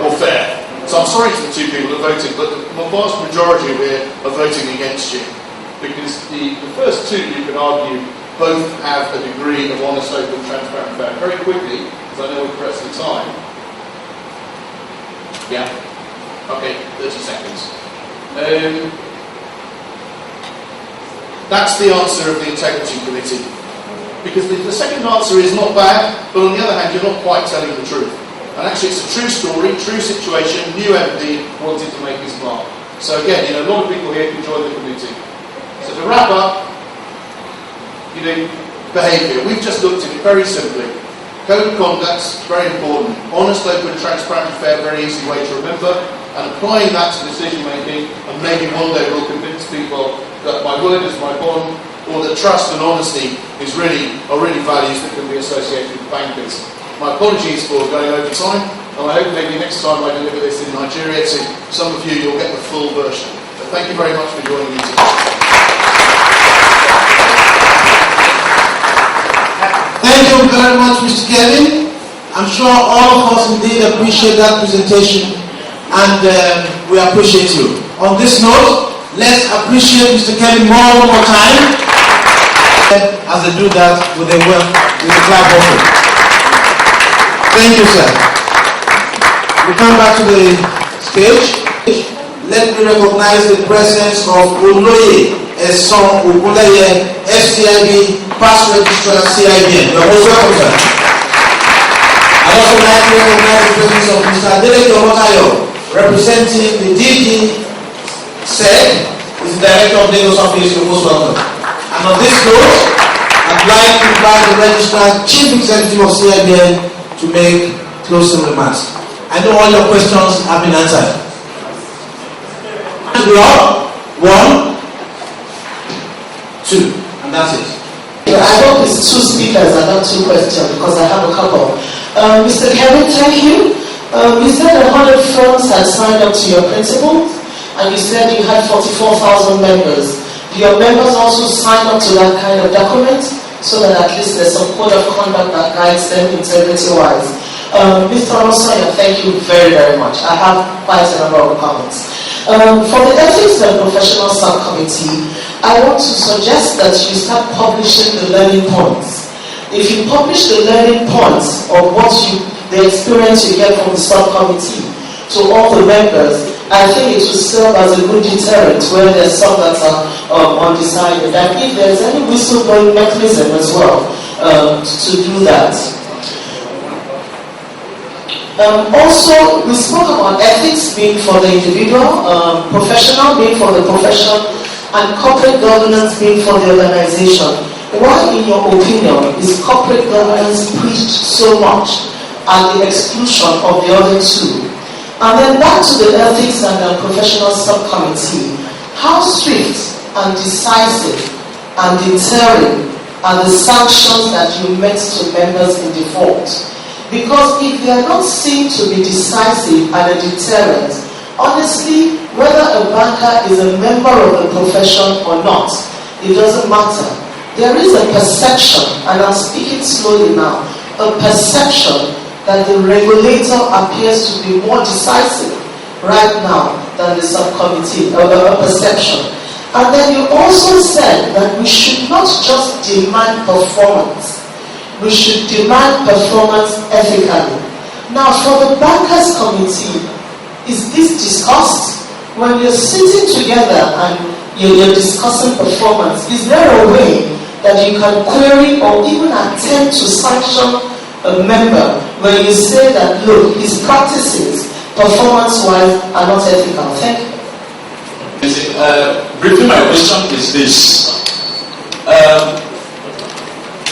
or fair? So I'm sorry to the two people that voted, but the vast majority of you are voting against you. Because the first two, you can argue, both have a degree of honest, open, transparent, fair. Very quickly, because I know we're pressed for time. Yeah? Okay, 30 seconds. That's the answer of the Integrity Committee. Because the second answer is not bad, but on the other hand, you're not quite telling the truth. And actually, it's a true story, true situation, new MP wanted to make his mark. So again, a lot of people here can join the committee. So to wrap up, behaviour. We've just looked at it very simply. Code of conduct, very important. Honest, open, transparent, fair, very easy way to remember. And applying that to decision making, and maybe one day we'll convince people that my word is my bond, or that trust and honesty are really values that can be associated with bankers. My apologies for going over time, and I hope maybe next time I deliver this in Nigeria to some of you, you'll get the full version. But thank you very much for joining me today. Thank you very much, Mr. Kevin. I'm sure all of us indeed appreciate that presentation, and we appreciate you. On this note, let's appreciate Mr. Kevin one more time. As they do that with a clap offering. Thank you, sir. We come back to the stage. Let me recognize the presence of Oloye Eson Ogunleye, FCIB, past registrar CIBN. You are most welcome, sir. I'd also like to recognize the presence of Mr. Adeleke Omotayo, representing the DG SEC, is the Director of Lagos Office. You are most welcome. And on this note, I'd like to invite the Registrar Chief Executive of CIBN to make closing remarks. I know all your questions have been answered. We are 1, 2, and that's it. I hope it's 2 speakers and not 2 questions, because I have a couple. Mr. Kevin, thank you. You said 100 firms had signed up to your principles, and you said you had 44,000 members. Do your members also sign up to that kind of document, so that at least there's some code of conduct that guides them integrity-wise? Mr. Osoya, thank you very, very much. I have quite a number of comments. For the Ethics and Professional Subcommittee, I want to suggest that you start publishing the learning points. If you publish the learning points of the experience you get from the subcommittee to all the members, I think it will serve as a good deterrent where there's some that are undecided. And if there's any whistleblowing mechanism as well to do that. Also, we spoke about ethics being for the individual, professional being for the profession, and corporate governance being for the organization. Why, in your opinion, is corporate governance preached so much at the exclusion of the other two? And then back to the Ethics and Professional Subcommittee. How swift and decisive and deterring are the sanctions that you met to members in default? Because if they are not seen to be decisive and a deterrent, honestly, whether a banker is a member of the profession or not, it doesn't matter. There is a perception, and I'm speaking slowly now, a perception that the regulator appears to be more decisive right now than the subcommittee, a perception. And then you also said that we should not just demand performance, we should demand performance ethically. Now, for the bankers committee, is this discussed? When you're sitting together and you're discussing performance, is there a way that you can query or even attempt to sanction a member when you say that, look, his practices, performance-wise, are not ethical? Thank you. Briefly, my question is this.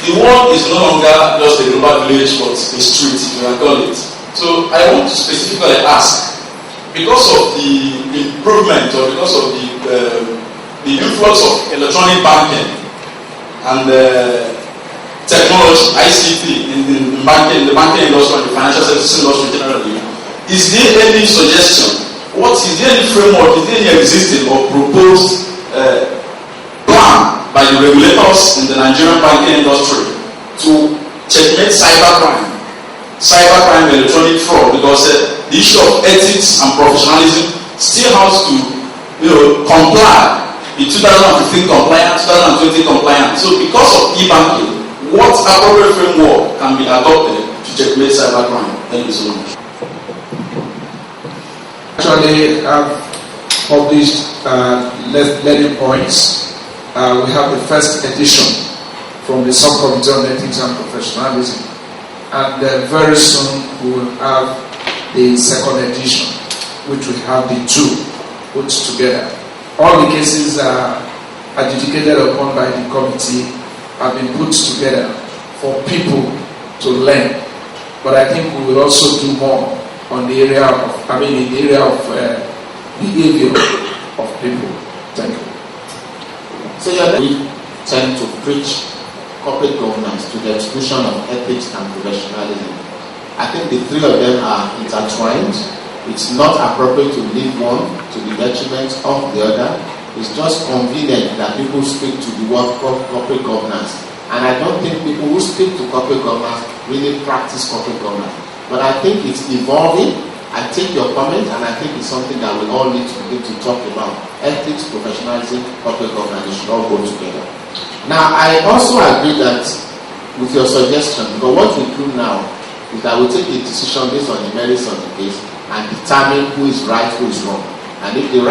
The world is no longer just a global village, but a street, if you can call it. So I want to specifically ask, because of the improvement or because of the influx of electronic banking and technology, ICT in banking, the banking industry, and the financial services industry generally, is there any suggestion? Is there any framework? Is there any existing or proposed by the regulators in the Nigerian banking industry to checkmate cybercrime, electronic fraud, because the issue of ethics and professionalism still has to, comply. The 2015 compliant, 2020 compliant. So because of e-banking, what appropriate framework can be adopted to checkmate cybercrime? Thank you so much. Actually, I've published learning points. We have the first edition from the Subcommittee on Ethics and Professionalism, and very soon we will have the second edition, which will have the two put together. All the cases are adjudicated upon by the committee, have been put together for people to learn. But I think we will also do more on the area of, in the area of behavior of people. Thank you. So we tend to preach corporate governance to the exclusion of ethics and professionalism. I think the three of them are intertwined. It's not appropriate to leave one to the detriment of the other. It's just convenient that people speak to the word corporate governance. And I don't think people who speak to corporate governance really practice corporate governance. But I think it's evolving. I take your comment, and I think it's something that we all need to begin to talk about. Ethics, professionalism, corporate governance, they should all go together. Now, I also agree that with your suggestion, because what we do now is that we take a decision based on the merits of the case and determine who is right, who is wrong. And if the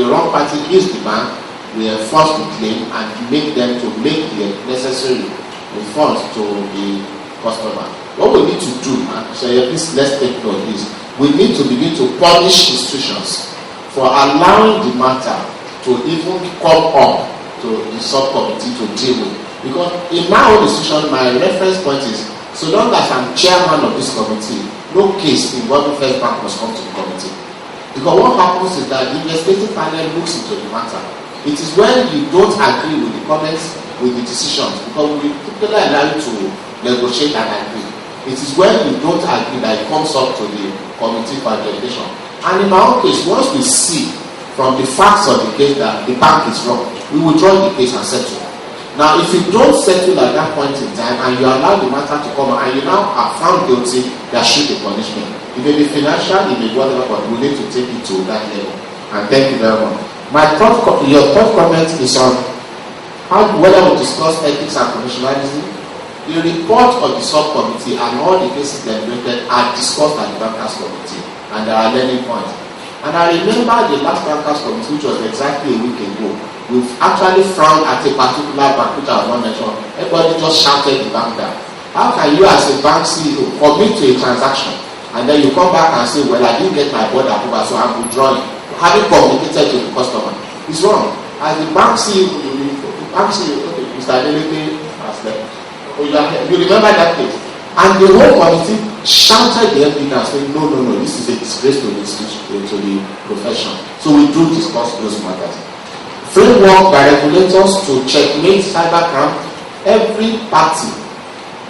wrong party is the bank, we enforce the claim and make them to make the necessary refunds to the customer. What we need to do, and so please let's take note, is we need to begin to punish institutions for allowing the matter to even come up to the subcommittee to deal with. Because in my own institution, my reference point is, so long as I'm chairman of this committee, no case involving First Bank must come to the committee. Because what happens is that the investigative panel looks into the matter. It is when you don't agree with the comments, with the decisions, because we typically allow you to negotiate and agree. It is when you don't agree that it comes up to the committee for adjudication. And in my own case, once we see from the facts of the case that the bank is wrong, we will draw the case and settle. Now, if you don't settle at that point in time and you allow the matter to come and you now are found guilty, there should be punishment. It may be financial, it may be whatever, but we need to take it to that level. And thank you very much. Your third comment is on whether we discuss ethics and professionalism. The report of the subcommittee and all the cases deliberated are discussed at the bankers committee, and there are learning points. And I remember the last bankers committee, which was exactly a week ago. We've actually frowned at a particular bank, which I will not mention. Everybody just shouted the bank down. How can you, as a bank CEO, commit to a transaction and then you come back and say, well, I didn't get my board approval, so I'm withdrawing, having communicated to the customer? It's wrong. As the bank CEO, okay, Mr. Delete has left. You remember that case? And the whole committee shouted the MD and said, no, this is a disgrace to the institution, to the profession. So we do discuss those matters. Framework by regulators to checkmate cybercrime. Every party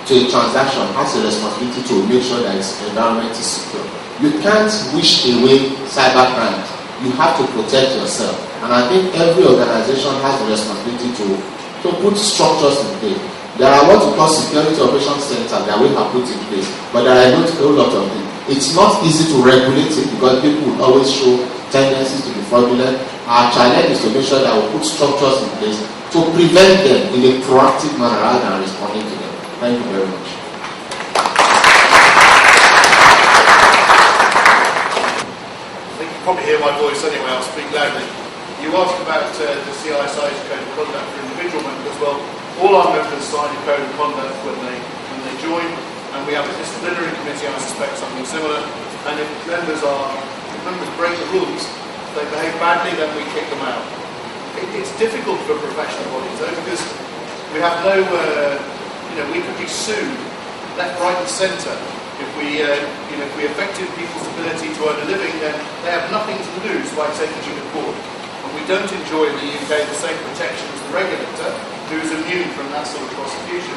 to a transaction has a responsibility to make sure that its environment is secure. You can't wish away cybercrime. You have to protect yourself. And I think every organization has the responsibility to put structures in place. There are what we call security operations centers that we have put in place, but there are not a whole lot of them. It's not easy to regulate it because people will always show tendencies to be fraudulent. Our challenge is to make sure that we put structures in place to prevent them in a proactive manner rather than responding to them. Thank you very much. I think you probably hear my voice anyway, I'll speak loudly. You asked about the CISI's code of conduct for individual members. Well, all our members sign a code of conduct when they join, and we have a disciplinary committee, I suspect something similar. And if members break the rules, if they behave badly, then we kick them out. It's difficult for professional bodies though, because we have no, we could be sued left, right, and centre. If we affected people's ability to earn a living, then they have nothing to lose by taking you to court. And we don't enjoy in the UK the same protection as the regulator, who is immune from that sort of prosecution.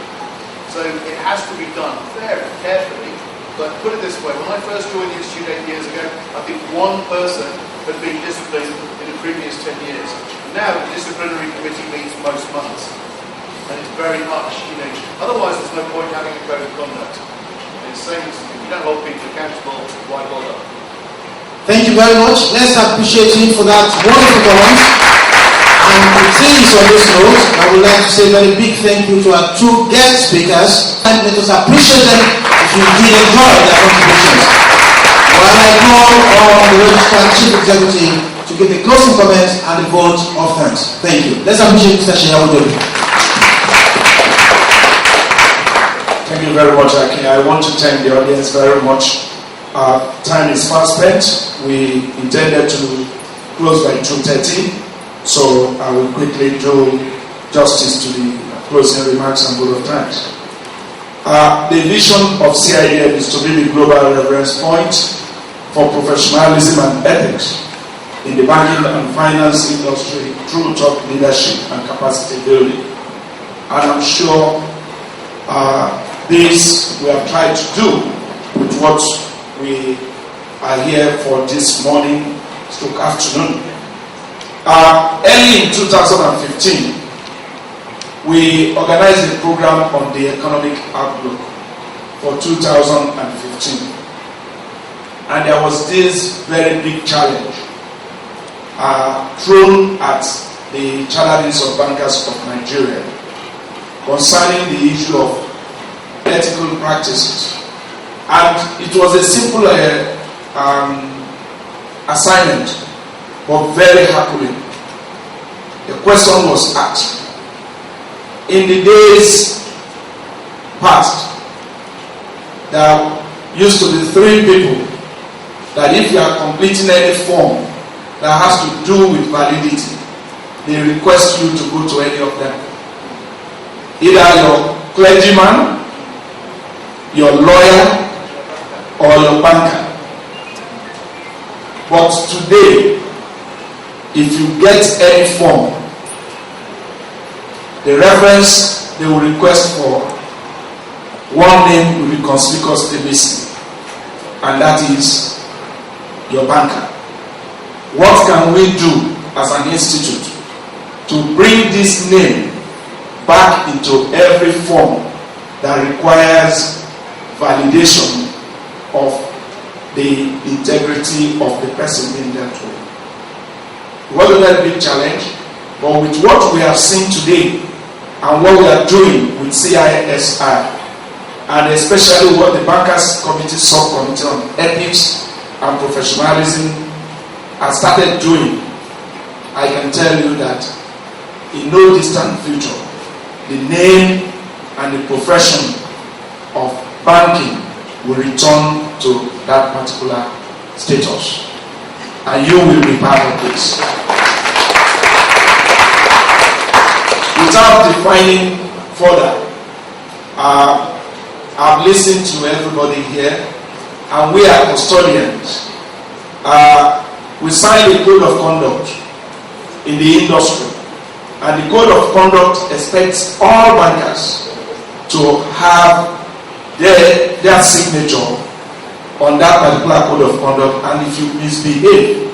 So it has to be done very carefully. But put it this way, when I first joined the Institute 8 years ago, I think one person had been disciplined in the previous 10 years. Now the disciplinary committee meets most months, and it's very much, otherwise there's no point having a code of conduct. It's saying if you don't hold people accountable, why bother? Thank you very much. Let's appreciate him for that wonderful comment. And to finish on this note, I would like to say a very big thank you to our two guest speakers. And let us appreciate them if you did enjoy their contributions. While I call on the registered chief executive to give the closing comments and the vote of thanks. Thank you. Let's appreciate Mr. Sheyawodobi. Thank you very much, Aki. I want to thank the audience very much. Time is fast spent. We intended to close by 2:30. So I will quickly do justice to the closing remarks and vote of thanks. The vision of CIBN is to be the global reference point for professionalism and ethics in the banking and finance industry through top leadership and capacity building. And I'm sure this we have tried to do with what we are here for this morning, afternoon. Early in 2015, we organized a program on the economic outlook for 2015. And there was this very big challenge thrown at the challenges of bankers of Nigeria concerning the issue of ethical practices. And it was a simple assignment, but very happily. The question was asked. In the days past, there used to be 3 people that if you are completing any form that has to do with validity, they request you to go to any of them. Either your clergyman, your lawyer, or your banker. But today, if you get any form, the reference they will request for, one name will be conspicuously missing, and that is your banker. What can we do as an institute to bring this name back into every form that requires validation of the integrity of the person being dealt with? It wasn't a big challenge, but with what we have seen today and what we are doing with CISI, and especially what the Bankers Committee Subcommittee on Ethics and Professionalism has started doing, I can tell you that in no distant future, the name and the profession of banking will return to that particular status. And you will be part of this. Without defining further, I've listened to everybody here, and we are custodians. We signed a code of conduct in the industry, and the code of conduct expects all bankers to have their signature on that particular code of conduct. And if you misbehave,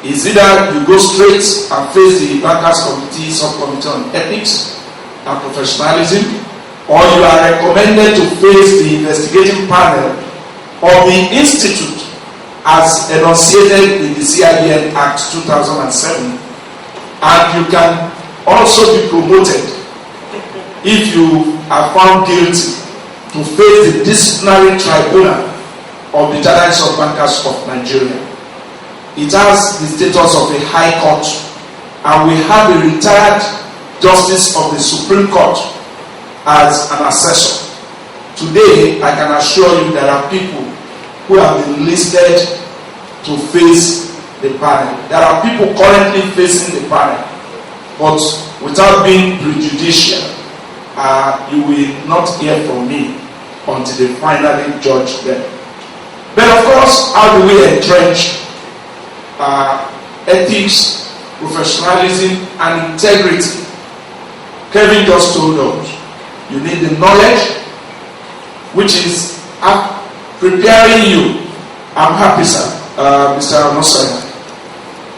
it's either you go straight and face the Bankers Committee Subcommittee on Ethics and Professionalism, or you are recommended to face the investigating panel of the Institute as enunciated in the CIBN Act 2007, and you can also be promoted if you are found guilty to face the disciplinary tribunal of the Challenge of Bankers of Nigeria. It has the status of a high court, and we have a retired justice of the Supreme Court as an assessor. Today, I can assure you there are people who have been listed to face the panel. There are people currently facing the panel, but without being prejudicial, you will not hear from me until they finally judge them. But of course, how do we entrench ethics, professionalism, and integrity? Kevin just told us, you need the knowledge, which is preparing you. I'm happy, sir, Mr. Anosaya.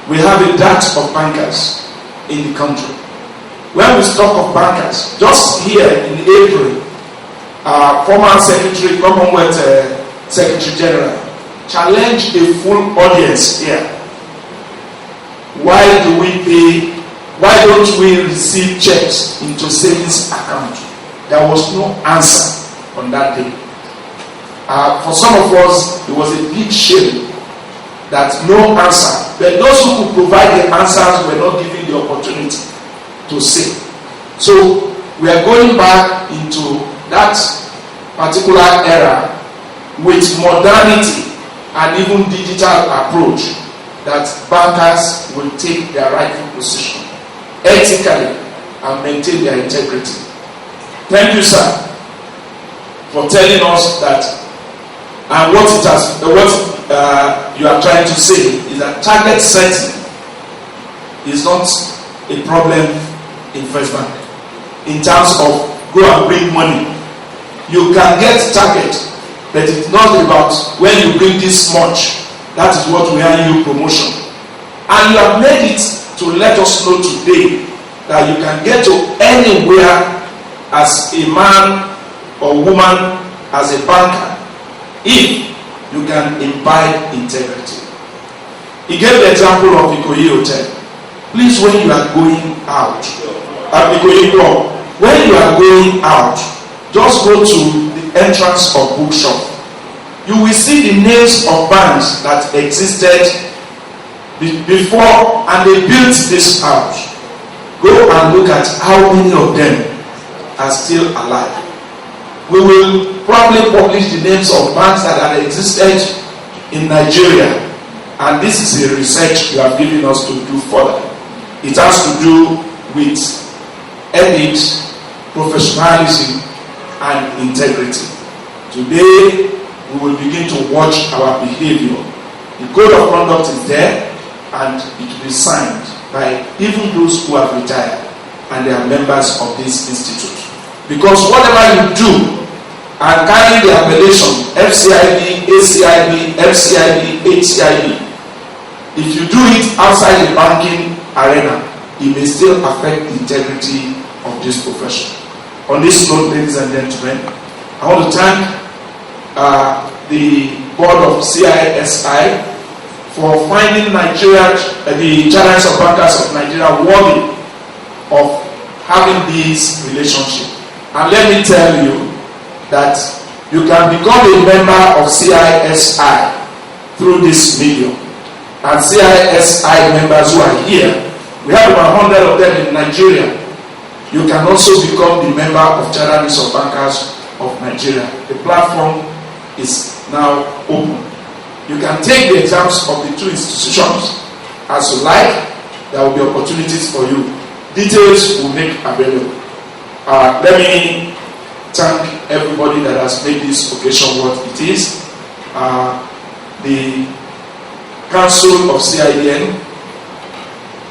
We have a dart of bankers in the country. When we talk of bankers, just here in April, former Secretary, Commonwealth Secretary General, challenged a full audience here. Why don't we receive checks into savings account? There was no answer on that day. For some of us, it was a big shame that no answer. But those who could provide the answers were not given the opportunity to say. So we are going back into that particular era with modernity and even digital approach, that bankers will take their rightful position ethically and maintain their integrity. Thank you, sir, for telling us that. And what you are trying to say is that target setting is not a problem in First Bank. In terms of go and bring money, you can get target, but it's not about when you bring this much. That is what we are in promotion. And you have made it to let us know today that you can get to anywhere as a man or woman, as a banker, if you can imbibe integrity. He gave the example of Ikoyi Hotel. Please, when you are going out, Ikoyi Club, when you are going out, just go to the entrance of bookshop. You will see the names of banks that existed before, and they built this house. Go and look at how many of them are still alive. We will probably publish the names of banks that have existed in Nigeria, and this is a research you have given us to do further. It has to do with ethics, professionalism, and integrity. Today, we will begin to watch our behavior. The code of conduct is there, and it will be signed by even those who have retired and they are members of this institute. Because whatever you do and carry the appellation FCIB, ACIB, FCIB, HCIB, if you do it outside the banking arena, it may still affect the integrity of this profession. On this note, ladies and gentlemen, I want to thank the board of CISI for finding Nigeria, the Challenge of Bankers of Nigeria, worthy of having this relationship. And let me tell you that you can become a member of CISI through this medium. And CISI members who are here, we have about 100 of them in Nigeria. You can also become the member of Challenge of Bankers of Nigeria. The platform is now open. You can take the exams of the two institutions as you like. There will be opportunities for you. Details will make available. Let me thank everybody that has made this occasion what it is. The Council of CIBN,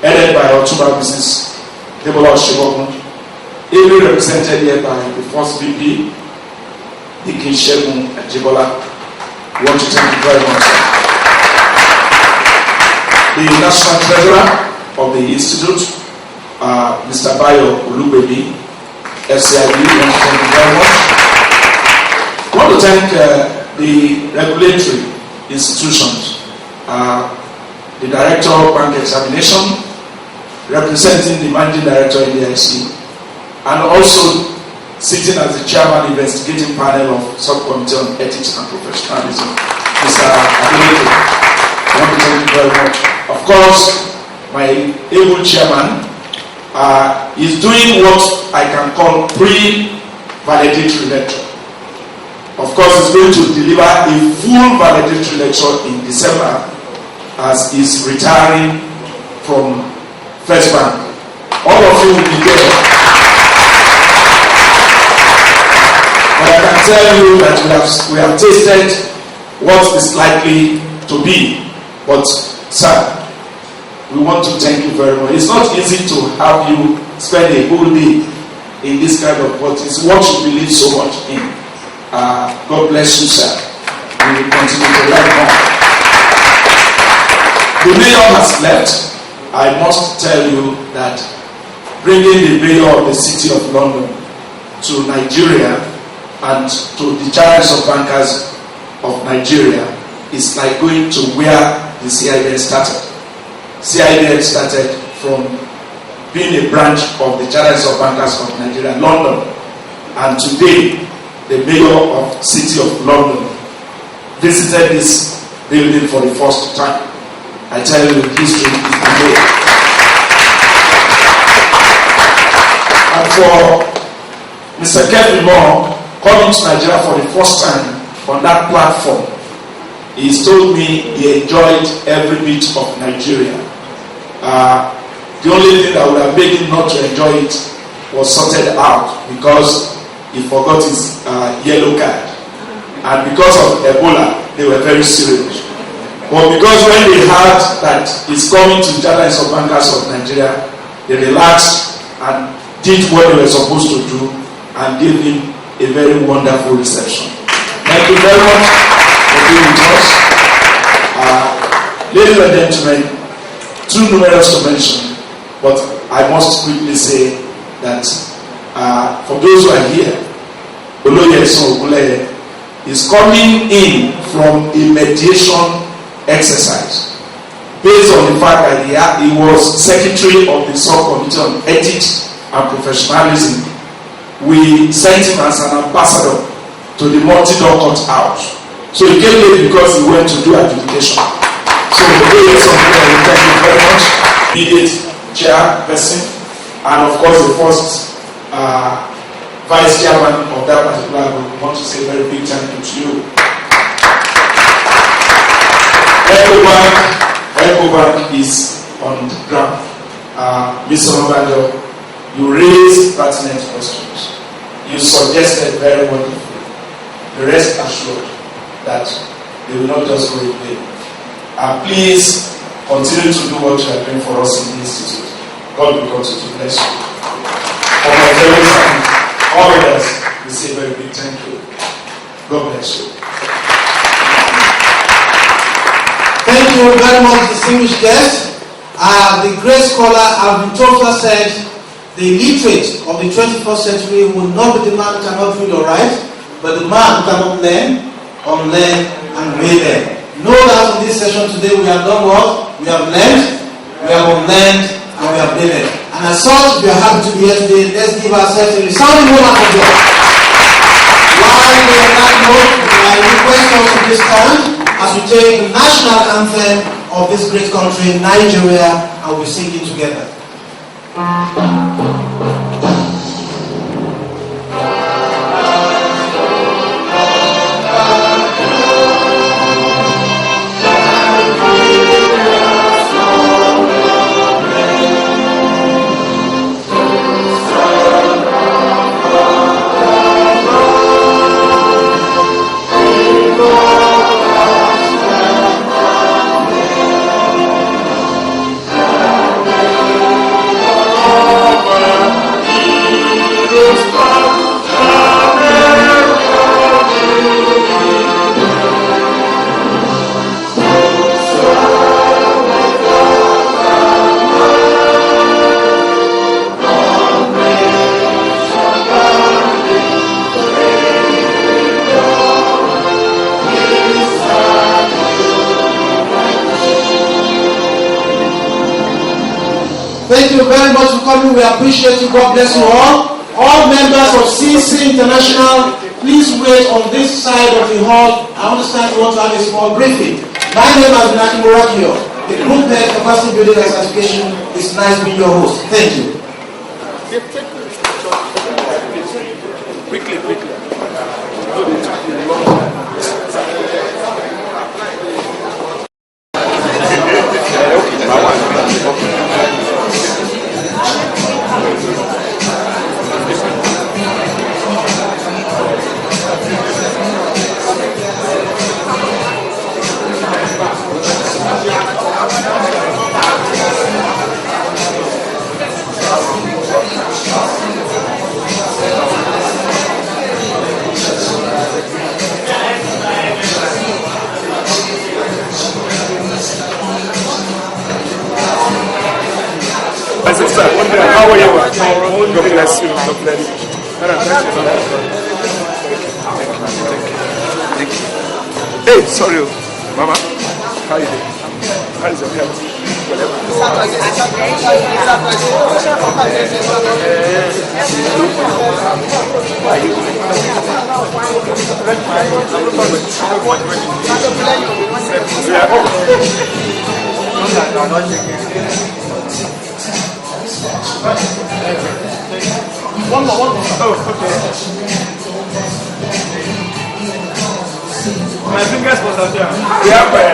headed by Otuba Mrs. Debola Oshibokun, ably represented here by the first VP, Dikin Shegun Ajibola. I want to thank you very much. The National Treasurer of the Institute, Mr. Bayo Olubebi, FCIB, I want to thank you very much. I want to thank the regulatory institutions, the Director of Bank Examination, representing the Managing Director in the IC, and also sitting as the Chairman Investigating Panel of Subcommittee on Ethics and Professionalism, Mr. Adeleke. I want to thank you very much. Of course, my able Chairman is doing what I can call pre-valedictory lecture. Of course, he's going to deliver a full valedictory lecture in December as he's retiring from First Bank. All of you will be there. But I can tell you that we have tasted what is likely to be. But, sir, we want to thank you very much. It's not easy to have you spend a whole day in this kind of what is what you believe so much in. God bless you, sir. We will continue to learn more. The mayor has left. I must tell you that bringing the mayor of the City of London to Nigeria and to the Chambers of Bankers of Nigeria is like going to where the CIBN started. CIBN started from being a branch of the Chambers of Bankers of Nigeria, London, and today the mayor of City of London visited this building for the first time. I tell you, history is the way. And for Mr. Kevin Moore coming to Nigeria for the first time on that platform, he's told me he enjoyed every bit of Nigeria. The only thing that would have made him not to enjoy it was sorted out because he forgot his yellow card. And because of Ebola, they were very serious. But because when they heard that he's coming to the Chambers of Bankers of Nigeria, they relaxed and did what they were supposed to do and gave him a very wonderful reception. Thank you very much for being with us. Ladies and gentlemen, too numerous to mention, but I must quickly say that for those who are here, Oloye Ogunleye is coming in from a mediation exercise based on the fact that he was secretary of the subcommittee on ethics and professionalism. We sent him as an ambassador to the multi-door court house. So he came late because he went to do adjudication. So thank you very much. Immediate chairperson and of course the first vice chairman of that particular group. I want to say a very big thank you to you. EcoBank is on the ground. Mr. Obadio, you raised pertinent questions. You suggested very wonderfully. The rest assured that they will not just go in vain. Please continue to do what you are doing for us in the institute. God will continue to bless you. For my fellow family, all of us, we say a very big thank you. God bless you. Thank you very much, distinguished guests. The great scholar Alvin Toffler said, the illiterate of the 21st century will not be the man who cannot read or write, but the man who cannot learn, unlearn, and relearn. Know that in this session today we have done what? We have learned, we have unlearned, and we have relearned. And as such, we are happy to be here today. Let's give ourselves a resounding round of applause. While we are on that note, I request us to this time as we take the national anthem of this great country, Nigeria, and we sing it together. Thank you very much for coming. We appreciate you. God bless you all. All members of CC International, please wait on this side of the hall. I understand you want to have a small briefing. My name is Naki Murakio. The group head capacity building and certification. It's nice being your host. Thank you. Quickly. sir. How are you? God bless you. God bless you. Thank you. Hey, sorry, Mama. How are you doing? How is your health? One more. Oh, okay. My fingers was out there. We have a